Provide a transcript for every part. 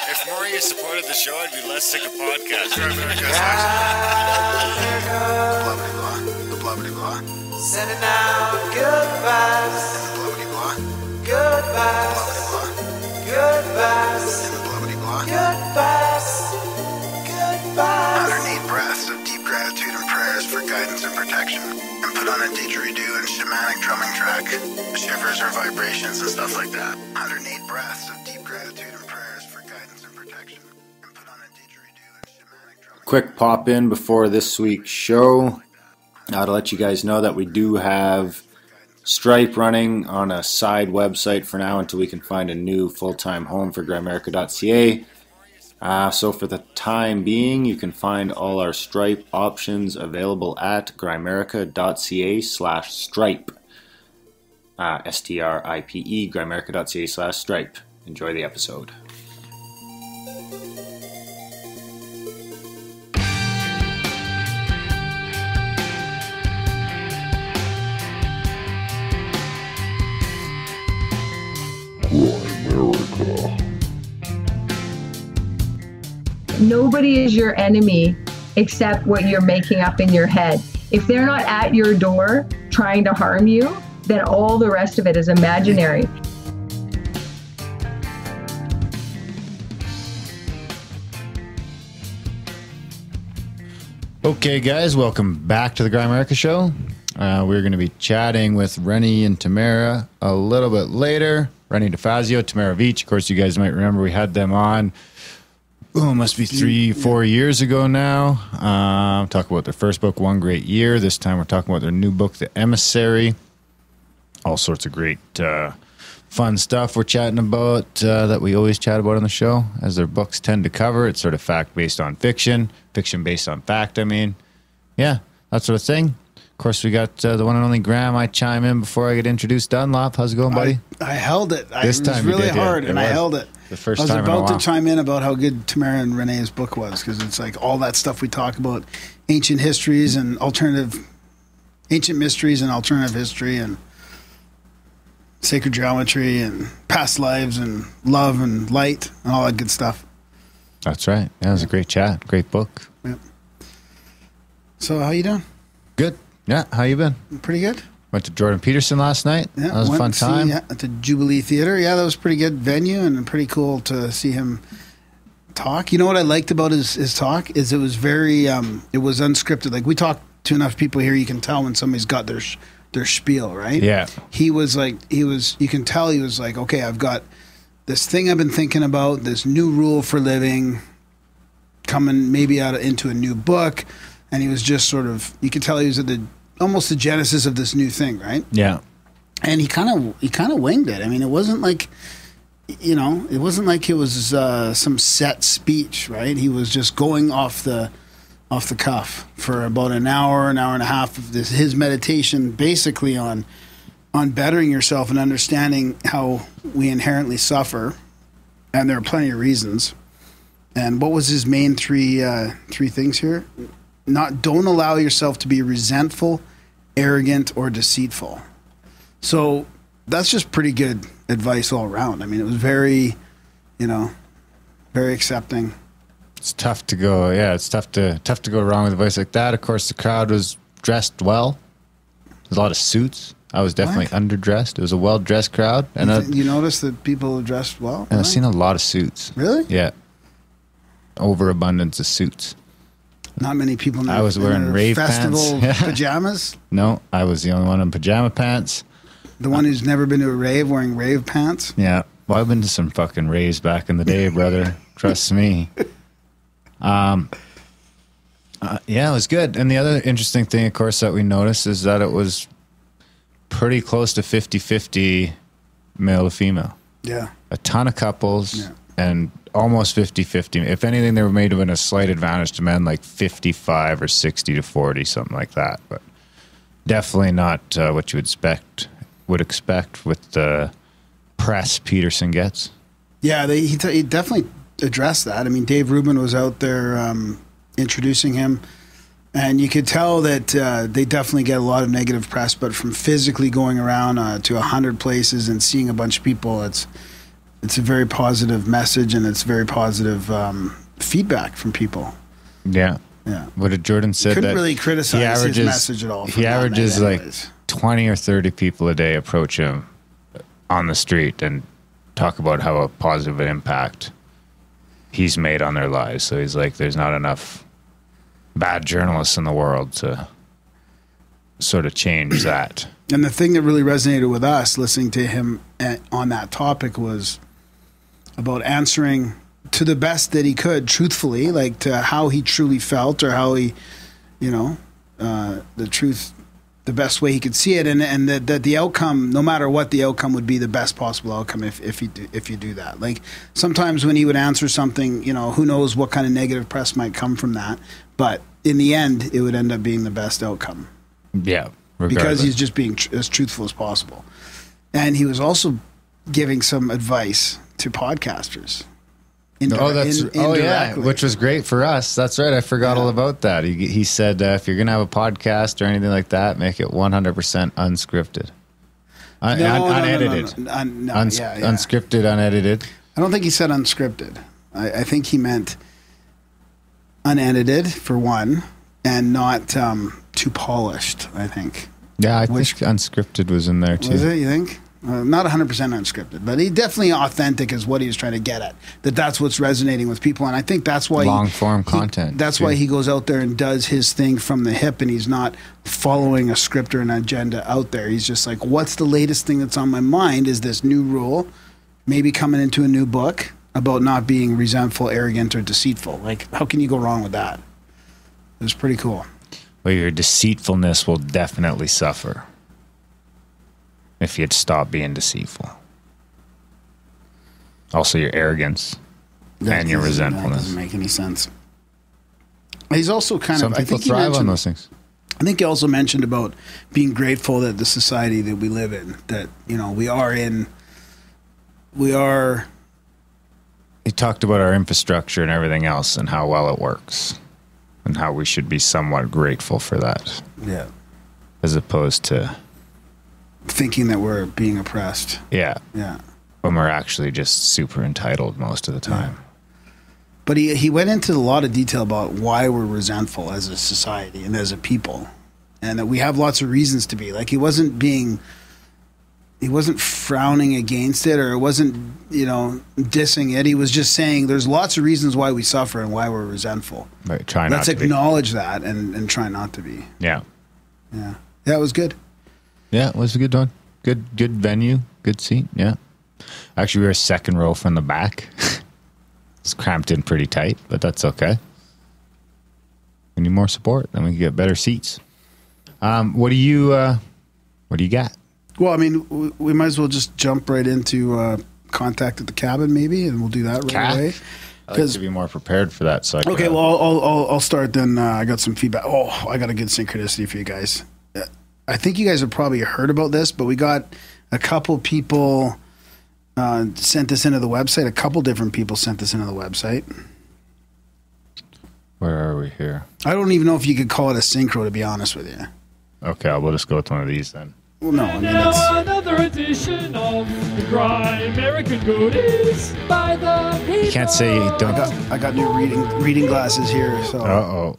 If more of you supported the show, I'd be less sick of podcasts. Blah, blah, blah. Sending out good vibes. Blah, blah, blah. Good vibes. Good vibes. Good vibes. Good vibes. 108 breaths of deep gratitude and prayers for guidance and protection. And put on a didgeridoo and shamanic drumming track. Shivers or vibrations and stuff like that. 108 breaths of deep gratitude and prayers for guidance and protection. And put on a didgeridoo and shamanic drumming. Quick pop in before this week's show. To let you guys know that we do have Stripe running on a side website for now until we can find a new full-time home for Grimerica.ca. So for the time being, you can find all our Stripe options available at Grimerica.ca/Stripe. STRIPE, Grimerica.ca/Stripe. Enjoy the episode. Nobody is your enemy except what you're making up in your head. If they're not at your door trying to harm you, then all the rest of it is imaginary. Okay, guys, welcome back to the Grimerica Show. We're going to be chatting with Rene and Tamara a little bit later. Rene Defazio, Tamara Veitch. Of course, you guys might remember we had them on. Oh, must be 3-4 years ago now. Talk about their first book, One Great Year. This time we're talking about their new book, The Emissary. All sorts of great fun stuff we're chatting about that we always chat about on the show, as their books tend to cover. It's sort of fact based on fiction, fiction based on fact, I mean. Yeah, that sort of thing. Of course, we got the one and only Graham. I chime in before I get introduced. Dunlop, how's it going, buddy? I held it. This time it was really hard, and I held it. The first I was time about in a while. to chime in about how good Tamara and Rene's book was, because it's like all that stuff we talk about, ancient histories and ancient mysteries and alternative history and sacred geometry and past lives and love and light and all that good stuff. That's right. Yeah, it was a great chat. Great book. Yep. So how you doing? Good. Yeah, how you been? Pretty good. Went to Jordan Peterson last night. Yeah, that was a fun time. At the Jubilee Theater. Yeah, that was a pretty good venue and pretty cool to see him talk. You know what I liked about his talk is it was very it was unscripted. Like, we talk to enough people here, you can tell when somebody's got their spiel, right? Yeah. You can tell he was like, okay, I've got this thing I've been thinking about, this new rule for living coming maybe into a new book, and he was just sort of, you could tell he was at almost the genesis of this new thing, right? Yeah. And he kind of winged it. I mean, it wasn't like, it was some set speech, right? He was just going off the cuff for about an hour and a half of his meditation, basically on bettering yourself and understanding how we inherently suffer, and there are plenty of reasons. And what was his main three things here? Don't allow yourself to be resentful, arrogant, or deceitful. So that's just pretty good advice all around. I mean, it was very, very accepting. It's tough to go. Yeah, it's tough to go wrong with advice like that. Of course, the crowd was dressed well. There's a lot of suits. I was definitely underdressed. It was a well-dressed crowd. And you noticed that people dressed well? And I've seen a lot of suits. Really? Yeah. Overabundance of suits. Not many people know. I was wearing rave festival pants. pajamas? No, I was the only one in pajama pants. The one who's never been to a rave wearing rave pants? Yeah. Well, I've been to some fucking raves back in the day, brother. Trust me. Yeah, it was good. And the other interesting thing, of course, that we noticed is that it was pretty close to 50-50 male to female. Yeah. A ton of couples and almost 50-50. If anything, they were made of a slight advantage to men, like 55 or 60-40, something like that. But definitely not what you would expect with the press Peterson gets. Yeah, he definitely addressed that. I mean, Dave Rubin was out there introducing him, and you could tell that they definitely get a lot of negative press, but from physically going around to 100 places and seeing a bunch of people, it's a very positive message, and it's very positive feedback from people. Yeah. Yeah. What did Jordan said? Couldn't that really criticize his message at all. He averages like 20 or 30 people a day approach him on the street and talk about how a positive impact he's made on their lives. So he's like, there's not enough bad journalists in the world to sort of change that. And the thing that really resonated with us listening to him on that topic was about answering to the best that he could, truthfully, like to how he truly felt, or how he, the truth, the best way he could see it, and that the outcome, no matter what the outcome, would be the best possible outcome if you do that. Like sometimes when he would answer something, who knows what kind of negative press might come from that, but in the end, it would end up being the best outcome. Yeah, regardless. Because he's just being as truthful as possible. And he was also giving some advice to podcasters. Yeah, which was great for us. That's right. I forgot all about that. He said if you're going to have a podcast or anything like that, make it 100% unscripted. Unedited. Unscripted, unedited. I don't think he said unscripted. I think he meant unedited, for one, and not too polished, I think. Yeah, I think unscripted was in there too. Was it, you think? Not 100% unscripted, but he definitely authentic is what he was trying to get at. That's what's resonating with people, and I think that's why long form content. That's why he goes out there and does his thing from the hip, and he's not following a script or an agenda out there. He's just like, what's the latest thing that's on my mind? Is this new rule, maybe coming into a new book about not being resentful, arrogant, or deceitful? Like, how can you go wrong with that? It was pretty cool. Well, your deceitfulness will definitely suffer if you'd stop being deceitful. Also, your arrogance and your resentfulness. That doesn't make any sense. He's also Some people thrive on those things. I think he also mentioned about being grateful that the society that we live in, that, we are. He talked about our infrastructure and everything else and how well it works and how we should be somewhat grateful for that. Yeah. As opposed to thinking that we're being oppressed. Yeah. Yeah. When we're actually just super entitled most of the time. Yeah. But he went into a lot of detail about why we're resentful as a society and as a people, and that we have lots of reasons to be. Like, he wasn't frowning against it, or it wasn't, dissing it. He was just saying there's lots of reasons why we suffer and why we're resentful. Right. Let's acknowledge that and try not to be. Yeah. Yeah. Yeah, it was good. Yeah, it was a good one. Good venue. Good seat. Yeah. Actually, we were second row from the back. It's cramped in pretty tight, but that's okay. We need more support, then we can get better seats. What do you got? Well, I mean, we might as well just jump right into contact at the cabin, maybe, and we'll do that right away. I'd like to be more prepared for that. So I'll start then. I got some feedback. Oh, I got a good synchronicity for you guys. I think you guys have probably heard about this, but we got a couple people sent this into the website. A couple different people sent this into the website. Where are we here? I don't even know if you could call it a synchro, to be honest with you. Okay, we'll just go with one of these then. Well, no, I mean, that's another edition of the Grimerican goodies by the people. You can't say you don't. I got new reading glasses here. So. Uh-oh.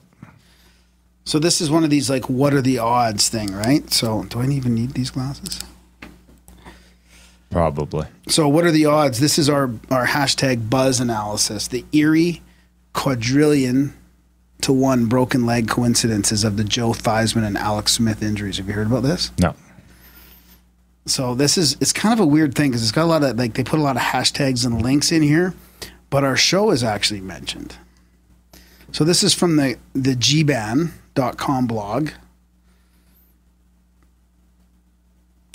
So this is one of these, like, what are the odds thing, right? So do I even need these glasses? Probably. So what are the odds? This is our hashtag buzz analysis. The eerie quadrillion to 1 broken leg coincidences of the Joe Theismann and Alex Smith injuries. Have you heard about this? No. So it's kind of a weird thing because it's got a lot of, like, they put a lot of hashtags and links in here, but our show is actually mentioned. So this is from the gban.com blog.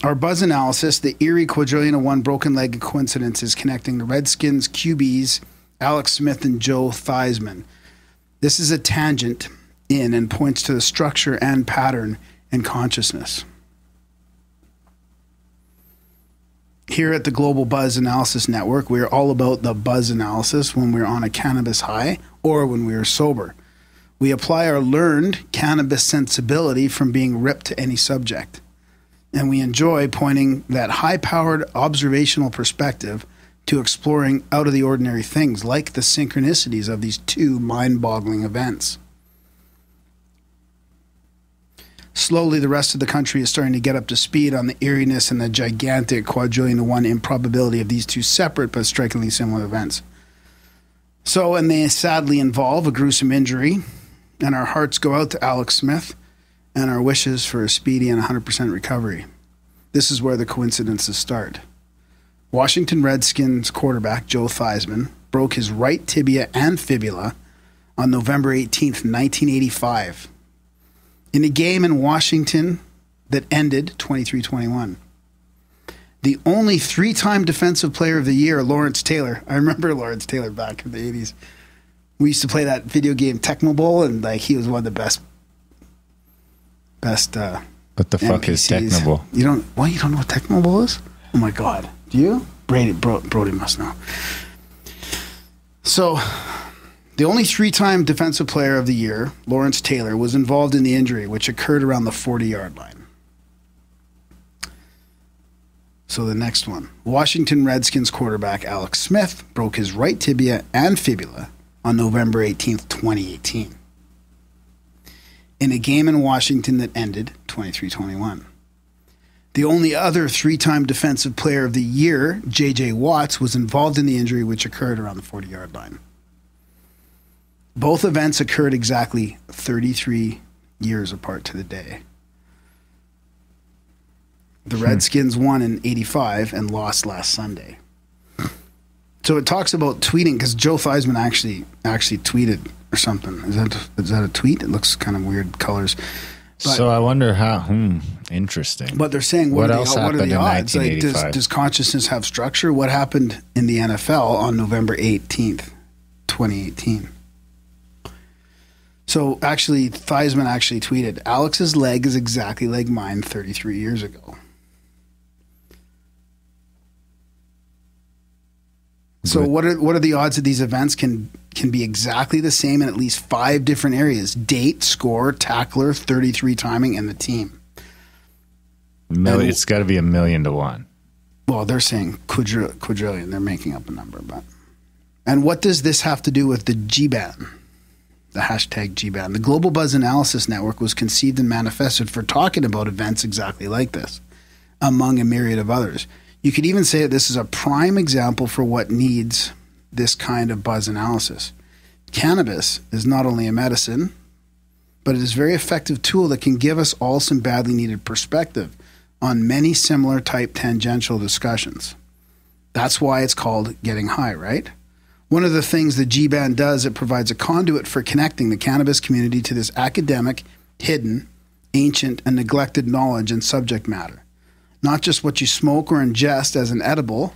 Our buzz analysis, the eerie quadrillion of 1 broken leg coincidences connecting the Redskins, QBs, Alex Smith, and Joe Theismann. This is a tangent in and points to the structure and pattern in consciousness. Here at the Global Buzz Analysis Network, we are all about the buzz analysis when we're on a cannabis high or when we are sober. We apply our learned cannabis sensibility from being ripped to any subject. And we enjoy pointing that high-powered observational perspective to exploring out of the ordinary things like the synchronicities of these two mind-boggling events. Slowly, the rest of the country is starting to get up to speed on the eeriness and the gigantic quadrillion to one improbability of these two separate but strikingly similar events. So, and they sadly involve a gruesome injury, and our hearts go out to Alex Smith and our wishes for a speedy and 100% recovery. This is where the coincidences start. Washington Redskins quarterback Joe Theismann broke his right tibia and fibula on November 18th, 1985. In a game in Washington that ended 23-21. The only three-time Defensive Player of the Year, Lawrence Taylor. I remember Lawrence Taylor back in the 80s. We used to play that video game Tecmo Bowl, and like he was one of the best. What the fuck NPCs. is Tecmo Bowl? You don't know what Tecmo Bowl is? Oh my God. Do you? Brody must know. So, the only three-time Defensive Player of the Year, Lawrence Taylor, was involved in the injury, which occurred around the 40-yard line. So the next one. Washington Redskins quarterback Alex Smith broke his right tibia and fibula on November 18th, 2018. In a game in Washington that ended 23-21. The only other three-time Defensive Player of the Year, J.J. Watts, was involved in the injury, which occurred around the 40-yard line. Both events occurred exactly 33 years apart to the day. The Redskins won in 85 and lost last Sunday. So it talks about tweeting, because Joe Theismann actually tweeted or something. Is that a tweet? It looks kind of weird colors. But, so I wonder how. Interesting. But they're saying, what are the odds? Like, does consciousness have structure? What happened in the NFL on November 18th, 2018? So actually, Theismann actually tweeted, Alex's leg is exactly like mine 33 years ago. So what are the odds that these events can be exactly the same in at least 5 different areas? Date, score, tackler, 33 timing, and the team. It's got to be 1,000,000 to 1. Well, they're saying quadrillion. They're making up a number. And what does this have to do with the G-ban? The hashtag G-ban. The Global Buzz Analysis Network was conceived and manifested for talking about events exactly like this, among a myriad of others. You could even say that this is a prime example for what needs this kind of buzz analysis. Cannabis is not only a medicine, but it is a very effective tool that can give us all some badly needed perspective on many similar type tangential discussions. That's why it's called getting high, right? One of the things the G-Ban does, it provides a conduit for connecting the cannabis community to this academic, hidden, ancient, and neglected knowledge and subject matter. Not just what you smoke or ingest as an edible,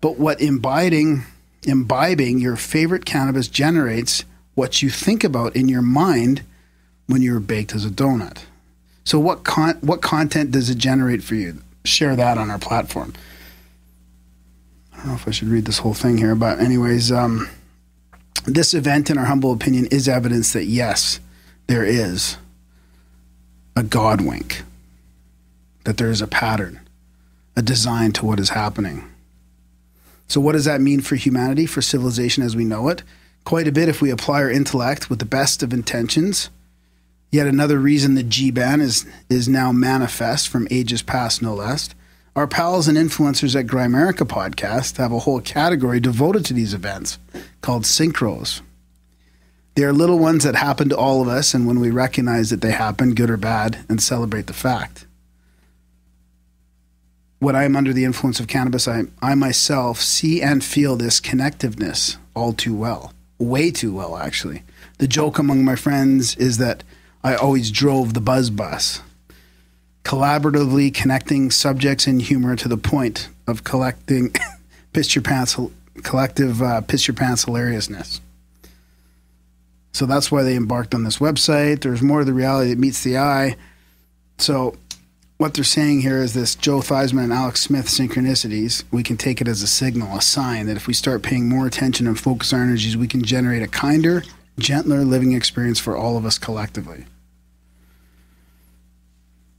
but what imbibing your favorite cannabis generates what you think about in your mind when you're baked as a donut. So what content does it generate for you? Share that on our platform. I don't know if I should read this whole thing here, but anyways, this event, in our humble opinion, is evidence that yes, there is a God wink, that there is a pattern, a design to what is happening. So what does that mean for humanity, for civilization as we know it? Quite a bit if we apply our intellect with the best of intentions. Yet another reason the G-Ban is now manifest from ages past, no less. Our pals and influencers at Grimerica Podcast have a whole category devoted to these events called synchros. They are little ones that happen to all of us, and when we recognize that they happen, good or bad, and celebrate the fact. When I am under the influence of cannabis, I myself see and feel this connectiveness all too well. Way too well, actually. The joke among my friends is that I always drove the buzz bus, collaboratively connecting subjects and humor to the point of collecting collective piss your pants hilariousness. So that's why they embarked on this website. There's more to the reality that meets the eye. So what they're saying here is this Joe Theismann and Alex Smith synchronicities, we can take it as a signal, a sign that if we start paying more attention and focus our energies, we can generate a kinder, gentler living experience for all of us collectively.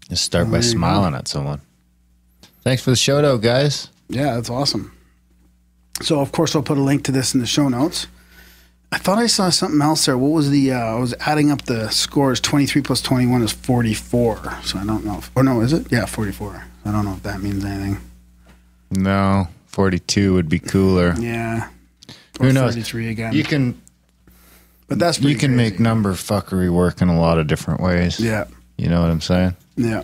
Just start by smiling at someone. Thanks for the shout out, guys. Yeah, that's awesome. So, of course, I'll put a link to this in the show notes. I thought I saw something else there. What was the, I was adding up the scores. 23 plus 21 is 44. So I don't know. Or no, is it? Yeah, 44. I don't know if that means anything. No, 42 would be cooler. Yeah. Who knows? 33 again. You can, but that's you can crazy. make number fuckery work in a lot of different ways. Yeah. You know what I'm saying? Yeah.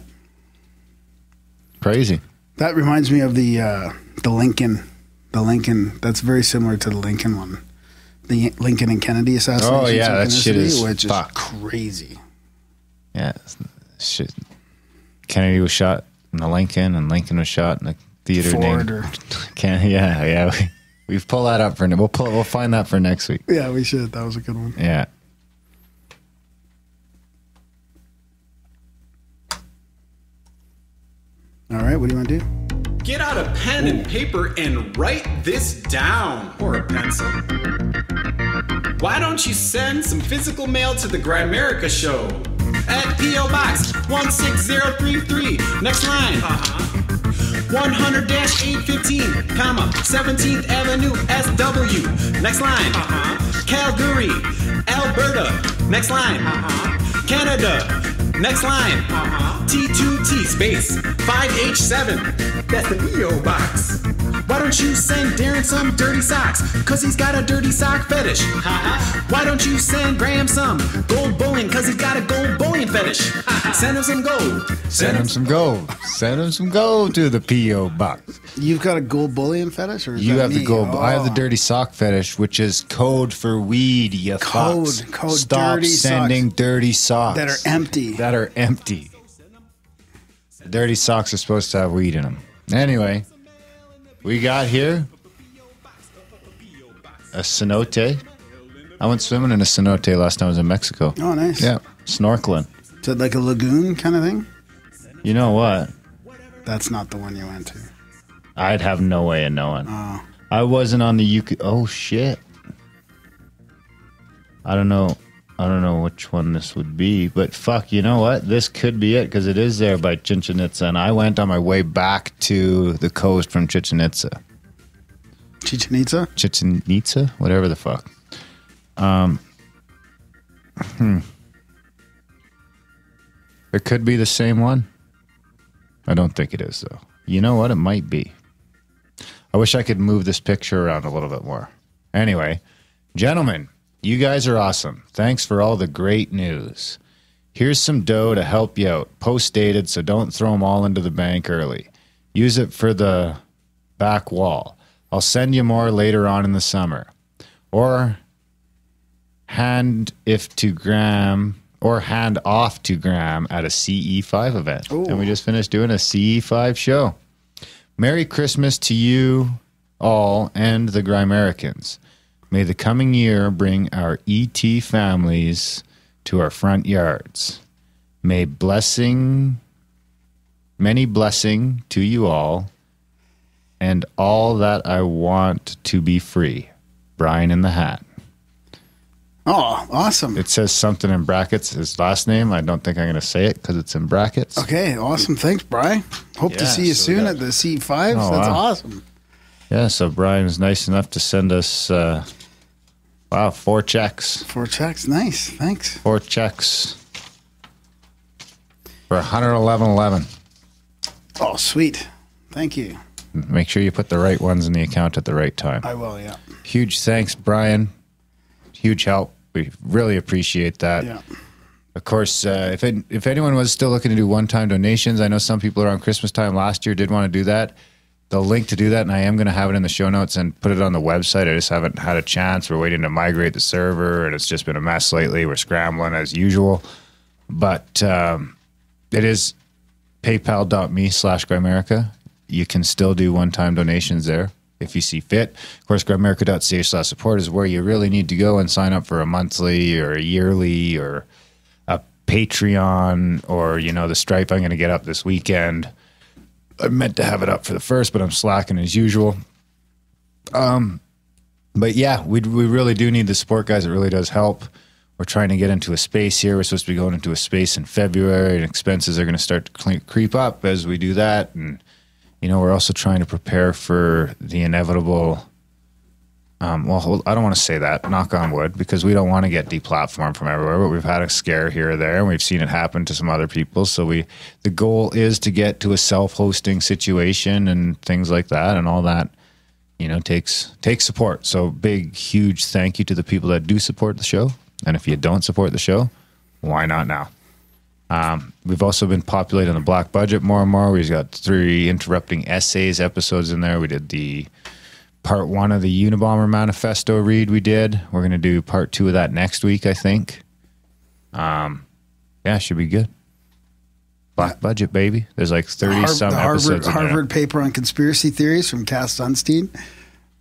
Crazy. That reminds me of the Lincoln. The Lincoln, that's very similar to the Lincoln one. The Lincoln and Kennedy assassination. Oh, yeah, that shit is which fucked. is crazy. Yeah. Shit. Kennedy was shot in the Lincoln, and Lincoln was shot in the theater Ford named... Yeah. We've pulled that up for... We'll find that for next week. Yeah, we should. That was a good one. Yeah. All right, what do you want to do? Get out a pen and paper and write this down. Or a pencil. Why don't you send some physical mail to the Grimerica Show? At P.O. Box 16033. Next line. 100-815, 17th Avenue, SW. Next line. Calgary, Alberta. Next line. Canada. Next line. T2T space 5H7. That's the P.O. Box. Why don't you send Darren some dirty socks? Cause he's got a dirty sock fetish. Why don't you send Graham some gold bullion? Cause he's got a gold bullion fetish. Send him some gold. Send him some gold. Send him some gold to the P.O. Box. You've got a gold bullion fetish? Or is You that have me? the gold. Oh. I have the dirty sock fetish, which is code for weed, you fucks. Code Stop dirty sending socks dirty socks. that are empty. That are empty. Dirty socks are supposed to have weed in them. Anyway, we got here a cenote. I went swimming in a cenote last time I was in Mexico. Oh, nice. Yeah, snorkeling. Is it like a lagoon kind of thing? You know what? That's not the one you went to. I'd have no way of knowing. Oh. I wasn't on the UK. Oh, shit. I don't know which one this would be, but fuck, you know what? This could be it because it is there by Chichen Itza, and I went on my way back to the coast from Chichen Itza. Chichen Itza? Chichen Itza? Whatever the fuck. It could be the same one. I don't think it is, though. You know what? It might be. I wish I could move this picture around a little bit more. Anyway, gentlemen, you guys are awesome. Thanks for all the great news. Here's some dough to help you out. Post-dated, so don't throw them all into the bank early. Use it for the back wall. I'll send you more later on in the summer. Or hand off to Graham at a CE5 event. Ooh. And we just finished doing a CE5 show. Merry Christmas to you all and the Grimericans. May the coming year bring our ET families to our front yards. May many blessing to you all, and all that I want to be free. Brian in the Hat. Oh, awesome. It says something in brackets, his last name. I don't think I'm going to say it because it's in brackets. Okay, awesome. Thanks, Brian. Hope to see you soon at the C5. Oh, That's wow. awesome. Yeah, so Brian was nice enough to send us, 4 checks. 4 checks. Nice. Thanks. 4 checks for $111.11. Oh, sweet. Thank you. Make sure you put the right ones in the account at the right time. I will, yeah. Huge thanks, Brian. Huge help. We really appreciate that. Yeah. Of course, if anyone was still looking to do one-time donations, I know some people around Christmas time last year did want to do that. The link to do that, and I am going to have it in the show notes and put it on the website. I just haven't had a chance. We're waiting to migrate the server, and it's just been a mess lately. We're scrambling as usual. But it is paypal.me/Grimerica. You can still do one-time donations there if you see fit. Of course, Grimerica.ca/support is where you really need to go and sign up for a monthly or a yearly or a Patreon or, the Stripe I'm going to get up this weekend. I meant to have it up for the first, but I'm slacking as usual. But yeah, we really do need the support, guys. It really does help. We're trying to get into a space here. We're supposed to be going into a space in February, and expenses are going to start to creep up as we do that. And, we're also trying to prepare for the inevitable Well, I don't want to say that, knock on wood, because we don't want to get deplatformed from everywhere, but we've had a scare here or there, and we've seen it happen to some other people. So the goal is to get to a self-hosting situation and things like that, and all that, takes support. So big, huge thank you to the people that do support the show. And if you don't support the show, why not now? We've also been populating the black budget more and more. We've got 3 interrupting essays episodes in there. We did the part 1 of the Unabomber Manifesto read we did. We're going to do part 2 of that next week, I think. Should be good. Black budget, baby. There's like 30-some episodes in there. Harvard paper on conspiracy theories from Cass Sunstein.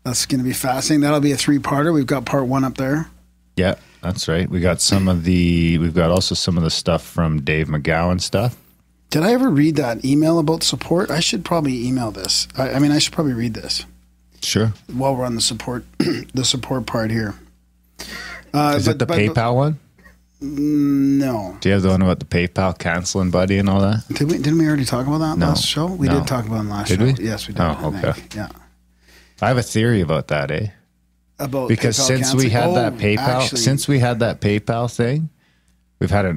That's going to be fascinating. That'll be a 3-parter. We've got part 1 up there. Yeah, that's right. We've got also some of the stuff from Dave McGowan stuff. Did I ever read that email about support? I should probably email this. I should probably read this. Sure. While we're on the support, part here. Is it the PayPal one? No. Do you have the one about the PayPal canceling buddy and all that? Didn't we already talk about that last show? We did talk about it last show. Did we? Yes, we did. Oh, okay. Yeah. I have a theory about that, eh? Because PayPal since we had that PayPal thing, we've had it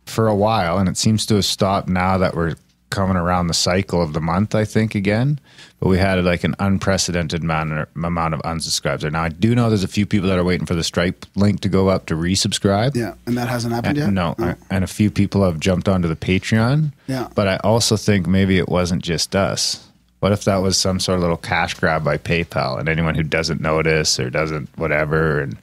for a while, and it seems to have stopped now that we're coming around the cycle of the month, I think, again. But we had like an unprecedented amount of unsubscribes. Now, I do know there's a few people that are waiting for the Stripe link to go up to resubscribe. Yeah, and that hasn't happened yet? No. And a few people have jumped onto the Patreon. Yeah. But I also think maybe it wasn't just us. What if that was some sort of little cash grab by PayPal, and anyone who doesn't notice or doesn't whatever, and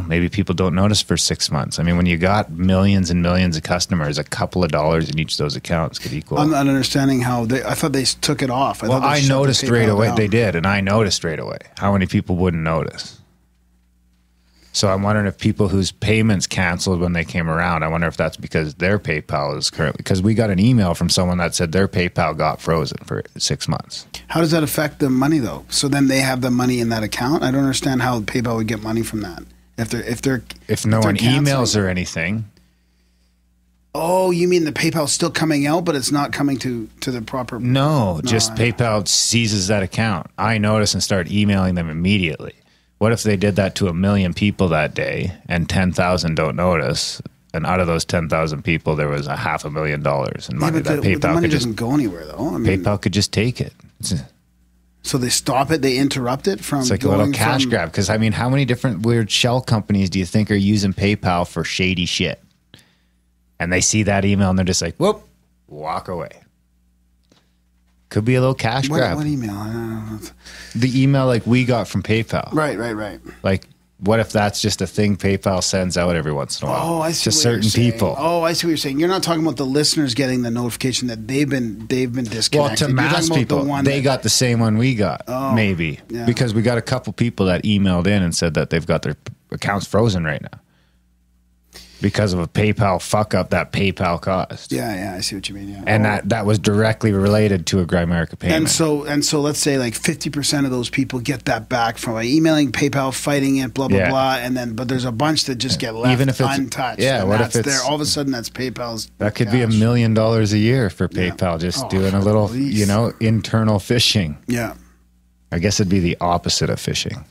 maybe people don't notice for 6 months. I mean, when you got millions and millions of customers, a couple of dollars in each of those accounts could equal. I'm not understanding how I thought they took it off. I noticed right away. They did, and I noticed right away. How many people wouldn't notice? So I'm wondering if people whose payments canceled when they came around, I wonder if that's because their PayPal is currently, because we got an email from someone that said their PayPal got frozen for 6 months. How does that affect the money though? So then they have the money in that account? I don't understand how PayPal would get money from that. If no one emails or anything. Oh, you mean the PayPal's still coming out, but it's not coming to the proper... No, just PayPal seizes that account. I notice and start emailing them immediately. What if they did that to 1 million people that day and 10,000 don't notice? And out of those 10,000 people, there was $500,000 in money that PayPal the money could doesn't go anywhere, though. PayPal could just take it. So they stop it, they interrupt it from. It's like a little cash grab. Because how many different weird shell companies do you think are using PayPal for shady shit? And they see that email and they're just like, whoop, walk away. Could be a little cash grab. What email? I don't know. The email like we got from PayPal. Right. Like, what if that's just a thing PayPal sends out every once in a while? Oh, I see. To certain people. Oh, I see what you're saying. You're not talking about the listeners getting the notification that they've been disconnected. Well, to mass people, they got the same one we got, maybe. Yeah. Because we got a couple people that emailed in and said that they've got their accounts frozen right now. Because of a PayPal fuck up that PayPal caused. Yeah, I see what you mean. Yeah. And that was directly related to a Grimerica payment. And so let's say like 50% of those people get that back from emailing PayPal, fighting it, blah blah blah, and then but there's a bunch that just get left even if it's untouched. Yeah, what if it's there? All of a sudden that's PayPal's. That could be $1 million a year for PayPal just doing a little, internal phishing. Yeah. I guess it'd be the opposite of phishing.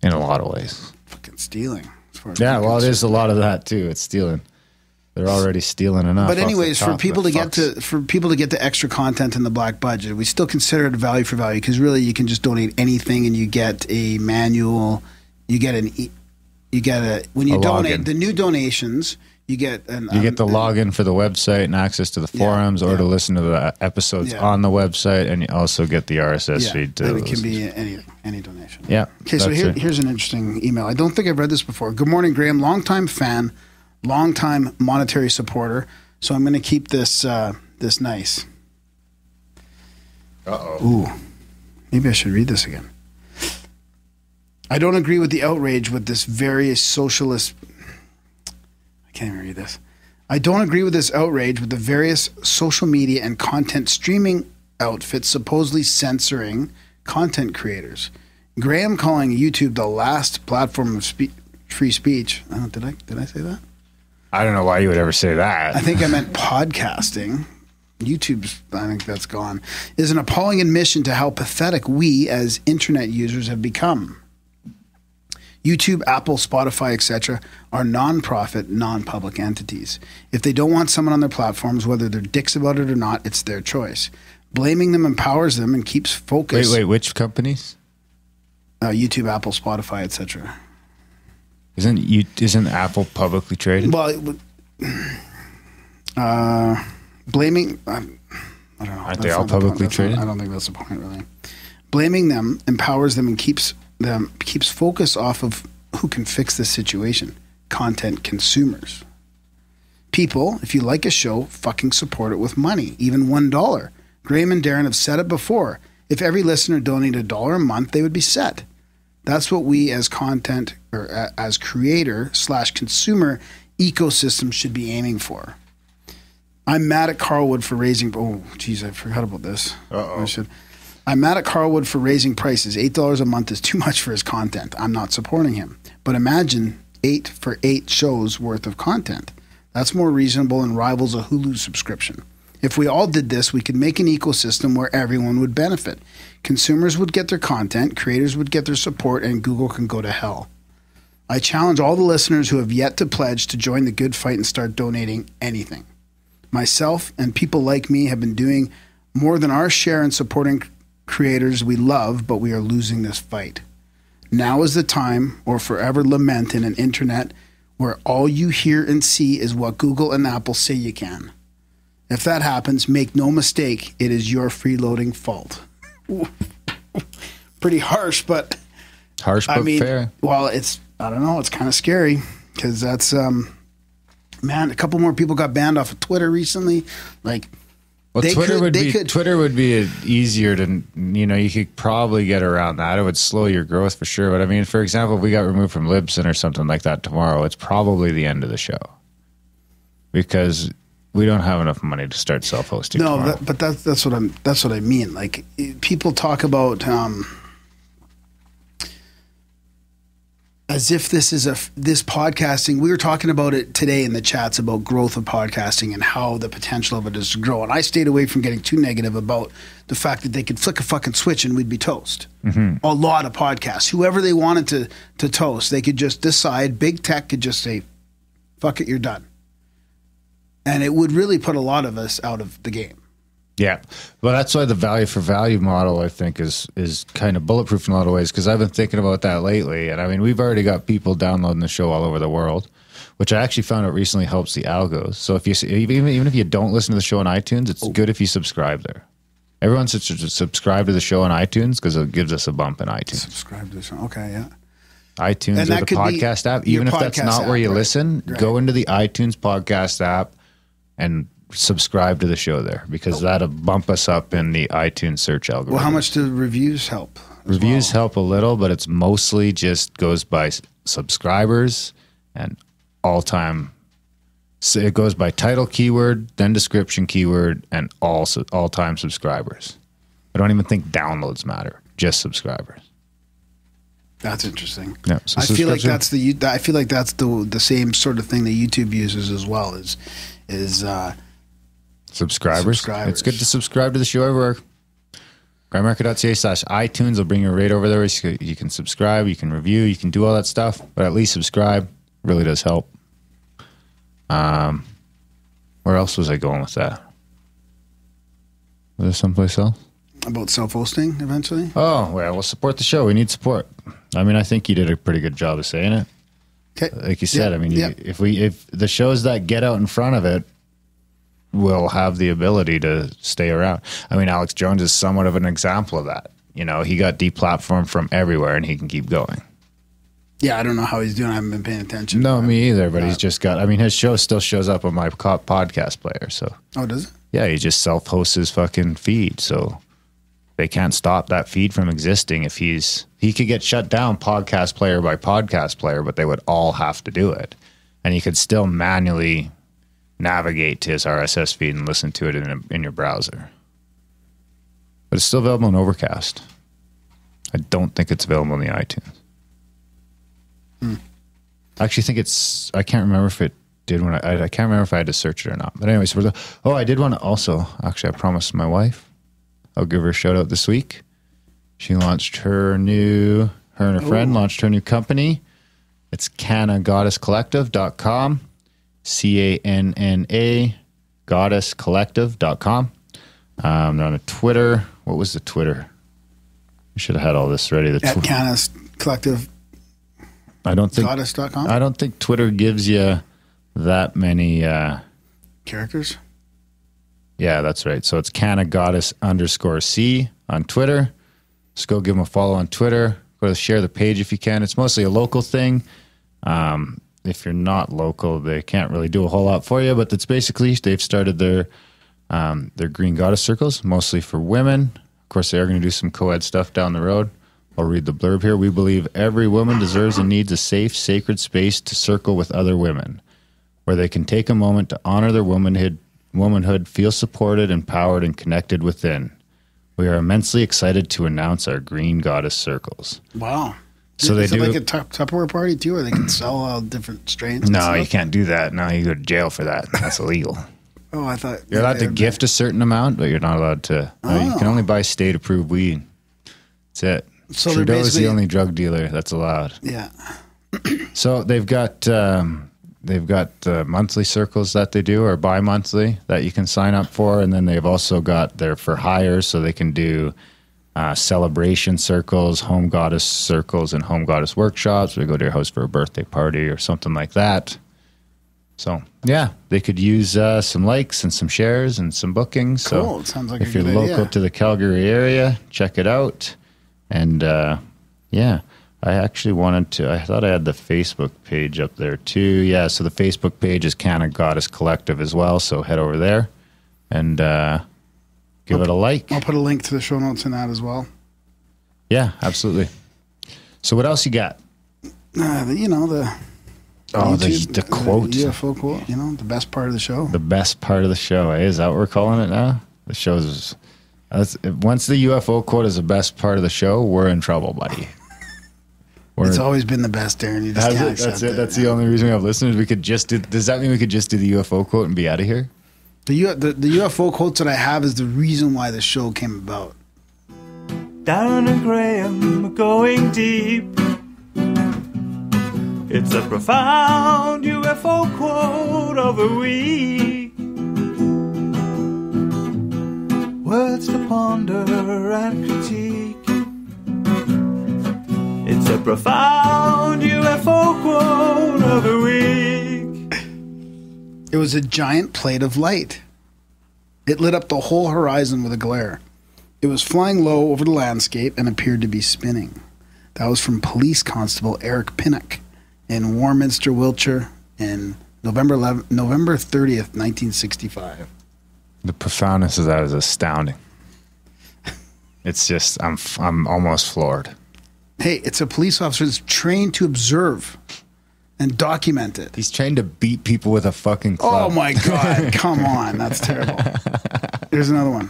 In a lot of ways. Fucking stealing. Yeah, well, there's a lot of that too. It's stealing. They're already stealing enough. But anyways, for people to get to extra content in the black budget, we still consider it value for value because really you can just donate anything and you get a manual. When you donate the new donations. You get the login for the website and access to the forums or to listen to the episodes on the website, and you also get the RSS feed. And it can be any donation. Yeah. Okay, so here's an interesting email. I don't think I've read this before. Good morning, Graham. Longtime fan, longtime monetary supporter. So I'm going to keep this nice. Ooh, maybe I should read this again. I don't agree with the outrage with this various socialist. Can't even read this. I don't agree with this outrage with the various social media and content streaming outfits supposedly censoring content creators. Graham calling YouTube the last platform of free speech. Did I say that? I don't know why you would ever say that. I think I meant podcasting. YouTube's, I think that's gone, is an appalling admission to how pathetic we as internet users have become. YouTube, Apple, Spotify, etc. are non-profit, non-public entities. If they don't want someone on their platforms, whether they're dicks about it or not, it's their choice. Blaming them empowers them and keeps focus. Wait, which companies? YouTube, Apple, Spotify, etc. Isn't Apple publicly traded? Well, blaming, I don't know. Aren't they all publicly traded? I don't think that's the point, really. Blaming them empowers them and keeps focus off of who can fix the situation. Content consumers. People, if you like a show, fucking support it with money, even $1. Graham and Darren have said it before. If every listener donated $1 a month, they would be set. That's what we as content or as creator/consumer ecosystem should be aiming for. I'm mad at Carlwood for raising. Oh, geez, I forgot about this. I'm mad at Carlwood for raising prices. $8 a month is too much for his content. I'm not supporting him. But imagine 8 for 8 shows worth of content. That's more reasonable and rivals a Hulu subscription. If we all did this, we could make an ecosystem where everyone would benefit. Consumers would get their content, creators would get their support, and Google can go to hell. I challenge all the listeners who have yet to pledge to join the good fight and start donating anything. Myself and people like me have been doing more than our share in supporting creators we love, but we are losing this fight. Now is the time, or forever lament in an internet where all you hear and see is what Google and Apple say you can. If that happens, make no mistake, it is your freeloading fault. Pretty harsh, but... Harsh, but fair. Well, I don't know, it's kind of scary, because that's, man, a couple more people got banned off of Twitter recently. Like, well, Twitter would be easier to, you could probably get around that. It would slow your growth for sure. But I mean, for example, if we got removed from Libsyn or something like that tomorrow, it's probably the end of the show. Because we don't have enough money to start self-hosting. No, but that's what I mean. Like, people talk about as if this podcasting. We were talking about it today in the chats about growth of podcasting and how the potential of it is to grow. And I stayed away from getting too negative about the fact that they could flick a fucking switch and we'd be toast. Mm-hmm. A lot of podcasts, whoever they wanted to toast, they could just decide. Big tech could just say, "Fuck it, you're done." And it would really put a lot of us out of the game. Yeah. Well, that's why the value for value model, I think, is kind of bulletproof in a lot of ways, because I've been thinking about that lately. And I mean, we've already got people downloading the show all over the world, which I actually found out recently helps the algos. So if you even if you don't listen to the show on iTunes, it's good if you subscribe there. Everyone should subscribe to the show on iTunes because it gives us a bump in iTunes. Subscribe to the show. Okay, yeah. iTunes or the podcast app. Even if that's not where you listen, go into the iTunes podcast app and subscribe to the show there, because that'll bump us up in the iTunes search algorithm. Well, how much do reviews help? Reviews help a little, but it's mostly just goes by subscribers and all-time. So it goes by title keyword, then description keyword, and all-time subscribers. I don't even think downloads matter, just subscribers. That's interesting. Yeah, so I feel like that's the same sort of thing that YouTube uses as well. Is subscribers. It's good to subscribe to the show everywhere. Grimerica.ca/iTunes will bring you right over there. You can subscribe, you can review, you can do all that stuff, but at least subscribe. Really does help. Where else was I going with that? Was there someplace else? About self-hosting eventually? Oh, well, we'll support the show. We need support. I mean, I think you did a pretty good job of saying it. Okay. Like you said, I mean, if the shows that get out in front of it will have the ability to stay around. I mean, Alex Jones is somewhat of an example of that. He got deplatformed from everywhere and he can keep going. Yeah, I don't know how he's doing. I haven't been paying attention. No, me either, but he's just got, I mean, his show still shows up on my podcast player, so. Oh, does it? Yeah, he just self-hosts his fucking feed, so they can't stop that feed from existing if he could get shut down podcast player by podcast player, but they would all have to do it. And you could still manually navigate to his RSS feed and listen to it in your browser. But it's still available on Overcast. I don't think it's available in the iTunes. I actually think I can't remember if it did want to, I can't remember if I had to search it or not. But anyways, I did want to also, actually, I promised my wife, I'll give her a shout out this week. She launched her and her friend launched her new company. It's CanaGoddessCollective.com, CANNA goddesscollective.com. They're on a Twitter. What was the Twitter? We should have had all this ready. At Canis Collective. I don't think Goddess.com? I don't think Twitter gives you that many characters. Yeah, that's right. So it's CanaGoddess_C on Twitter. Just go give them a follow on Twitter. Go to share the page if you can. It's mostly a local thing. If you're not local, they can't really do a whole lot for you. But that's basically, they've started their Green Goddess Circles, mostly for women. Of course, they are going to do some co-ed stuff down the road. I'll read the blurb here. We believe every woman deserves and needs a safe, sacred space to circle with other women, where they can take a moment to honor their womanhood, feel supported, empowered, and connected within. We are immensely excited to announce our Green Goddess Circles. Wow. So Is they it do like a Tupperware party too, or they can sell all different strains? No, you can't do that. No, you go to jail for that. That's illegal. Oh, I thought You're allowed to gift a certain amount, but you're not allowed to. You can only buy state-approved weed. That's it. So Trudeau is the only drug dealer that's allowed. Yeah. So they've got monthly circles that they do, or bi-monthly, that you can sign up for, and then they've also got their for hires, so they can do celebration circles, home goddess circles, and home goddess workshops. Or go to your house for a birthday party or something like that. So yeah, they could use some likes and some shares and some bookings. Cool. So It sounds like if a you're good local idea. to the Calgary area, check it out. And yeah, I actually I thought I had the Facebook page up there too. Yeah, so the Facebook page is Cana Goddess Collective as well. So head over there and give it a like. I'll put a link to the show notes in that as well. Yeah, absolutely. So what else you got? The the quote. The UFO quote, the best part of the show. The best part of the show. Is that what we're calling it now? The show's... once the UFO quote is the best part of the show, we're in trouble, buddy. It's always been the best, Darren. You just can't accept That's it. That's the only reason we have listeners. We could just do... Does that mean we could just do the UFO quote and be out of here? The UFO quotes that I have is the reason why the show came about. Darren and Graham are going deep. It's a profound UFO quote of the week. Words to ponder and critique. It's a profound UFO quote of the week. It was a giant plate of light. It lit up the whole horizon with a glare. It was flying low over the landscape and appeared to be spinning. That was from Police Constable Eric Pinnock in Warminster, Wiltshire, in November 30th, 1965. The profoundness of that is astounding. It's just, I'm almost floored. Hey, it's a police officer that's trained to observe and document it. He's trained to beat people with a fucking club. Oh my God, come on. That's terrible. Here's another one.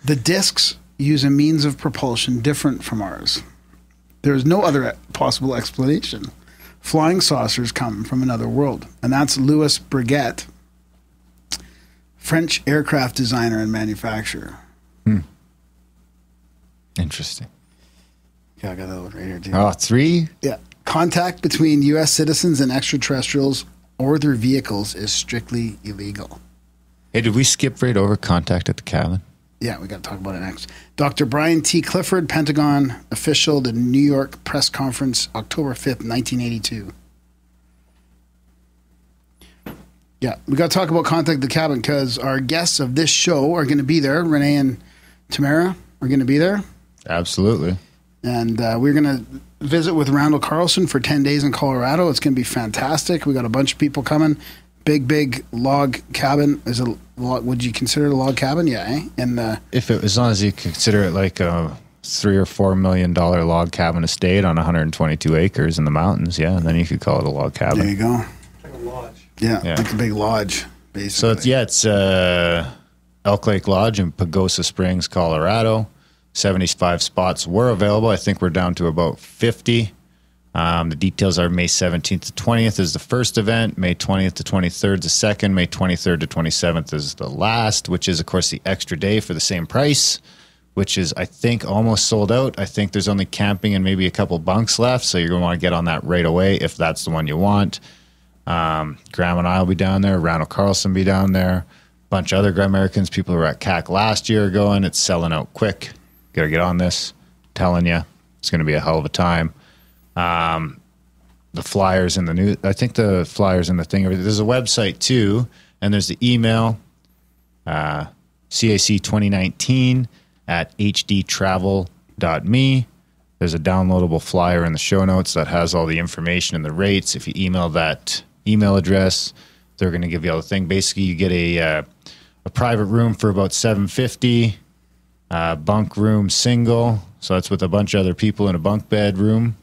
The discs use a means of propulsion different from ours. There is no other possible explanation. Flying saucers come from another world. And that's Louis Breguet, French aircraft designer and manufacturer. Interesting. Yeah, I got that one right here too. Oh, 3? Yeah. Contact between U.S. citizens and extraterrestrials or their vehicles is strictly illegal. Hey, did we skip right over contact at the cabin? Yeah, we got to talk about it next. Dr. Brian T. Clifford, Pentagon official, the New York press conference, October 5th, 1982. Yeah, we got to talk about Contact the Cabin because our guests of this show are going to be there. Rene and Tamara are going to be there. Absolutely. And we're going to visit with Randall Carlson for 10 days in Colorado. It's going to be fantastic. We got a bunch of people coming. Big log cabin. Would you consider it a log cabin? Yeah, eh? And as long as you consider it like a $3 or $4 million log cabin estate on 122 acres in the mountains, yeah, and then you could call it a log cabin. There you go. Like a lodge. Yeah, like a big lodge, basically. So it's Elk Lake Lodge in Pagosa Springs, Colorado. 75 spots were available. I think we're down to about 50. The details are May 17th to 20th is the first event. May 20th to 23rd is the second. May 23rd to 27th is the last, which is, of course, the extra day for the same price, which is, I think, almost sold out. I think there's only camping and maybe a couple bunks left, so you're going to want to get on that right away if that's the one you want. Graham and I will be down there. Randall Carlson will be down there. A bunch of other Grimericans, people who were at CAC last year are going. It's selling out quick. Got to get on this. I'm telling you, it's going to be a hell of a time. The flyers in the news, I think the flyers in the thing, there's a website too, and there's the email, CAC 2019 at hdtravel.me. There's a downloadable flyer in the show notes that has all the information and the rates. If you email that email address, they're going to give you all the thing. Basically, you get a private room for about $750, bunk room single, so that's with a bunch of other people in a bunk bed room.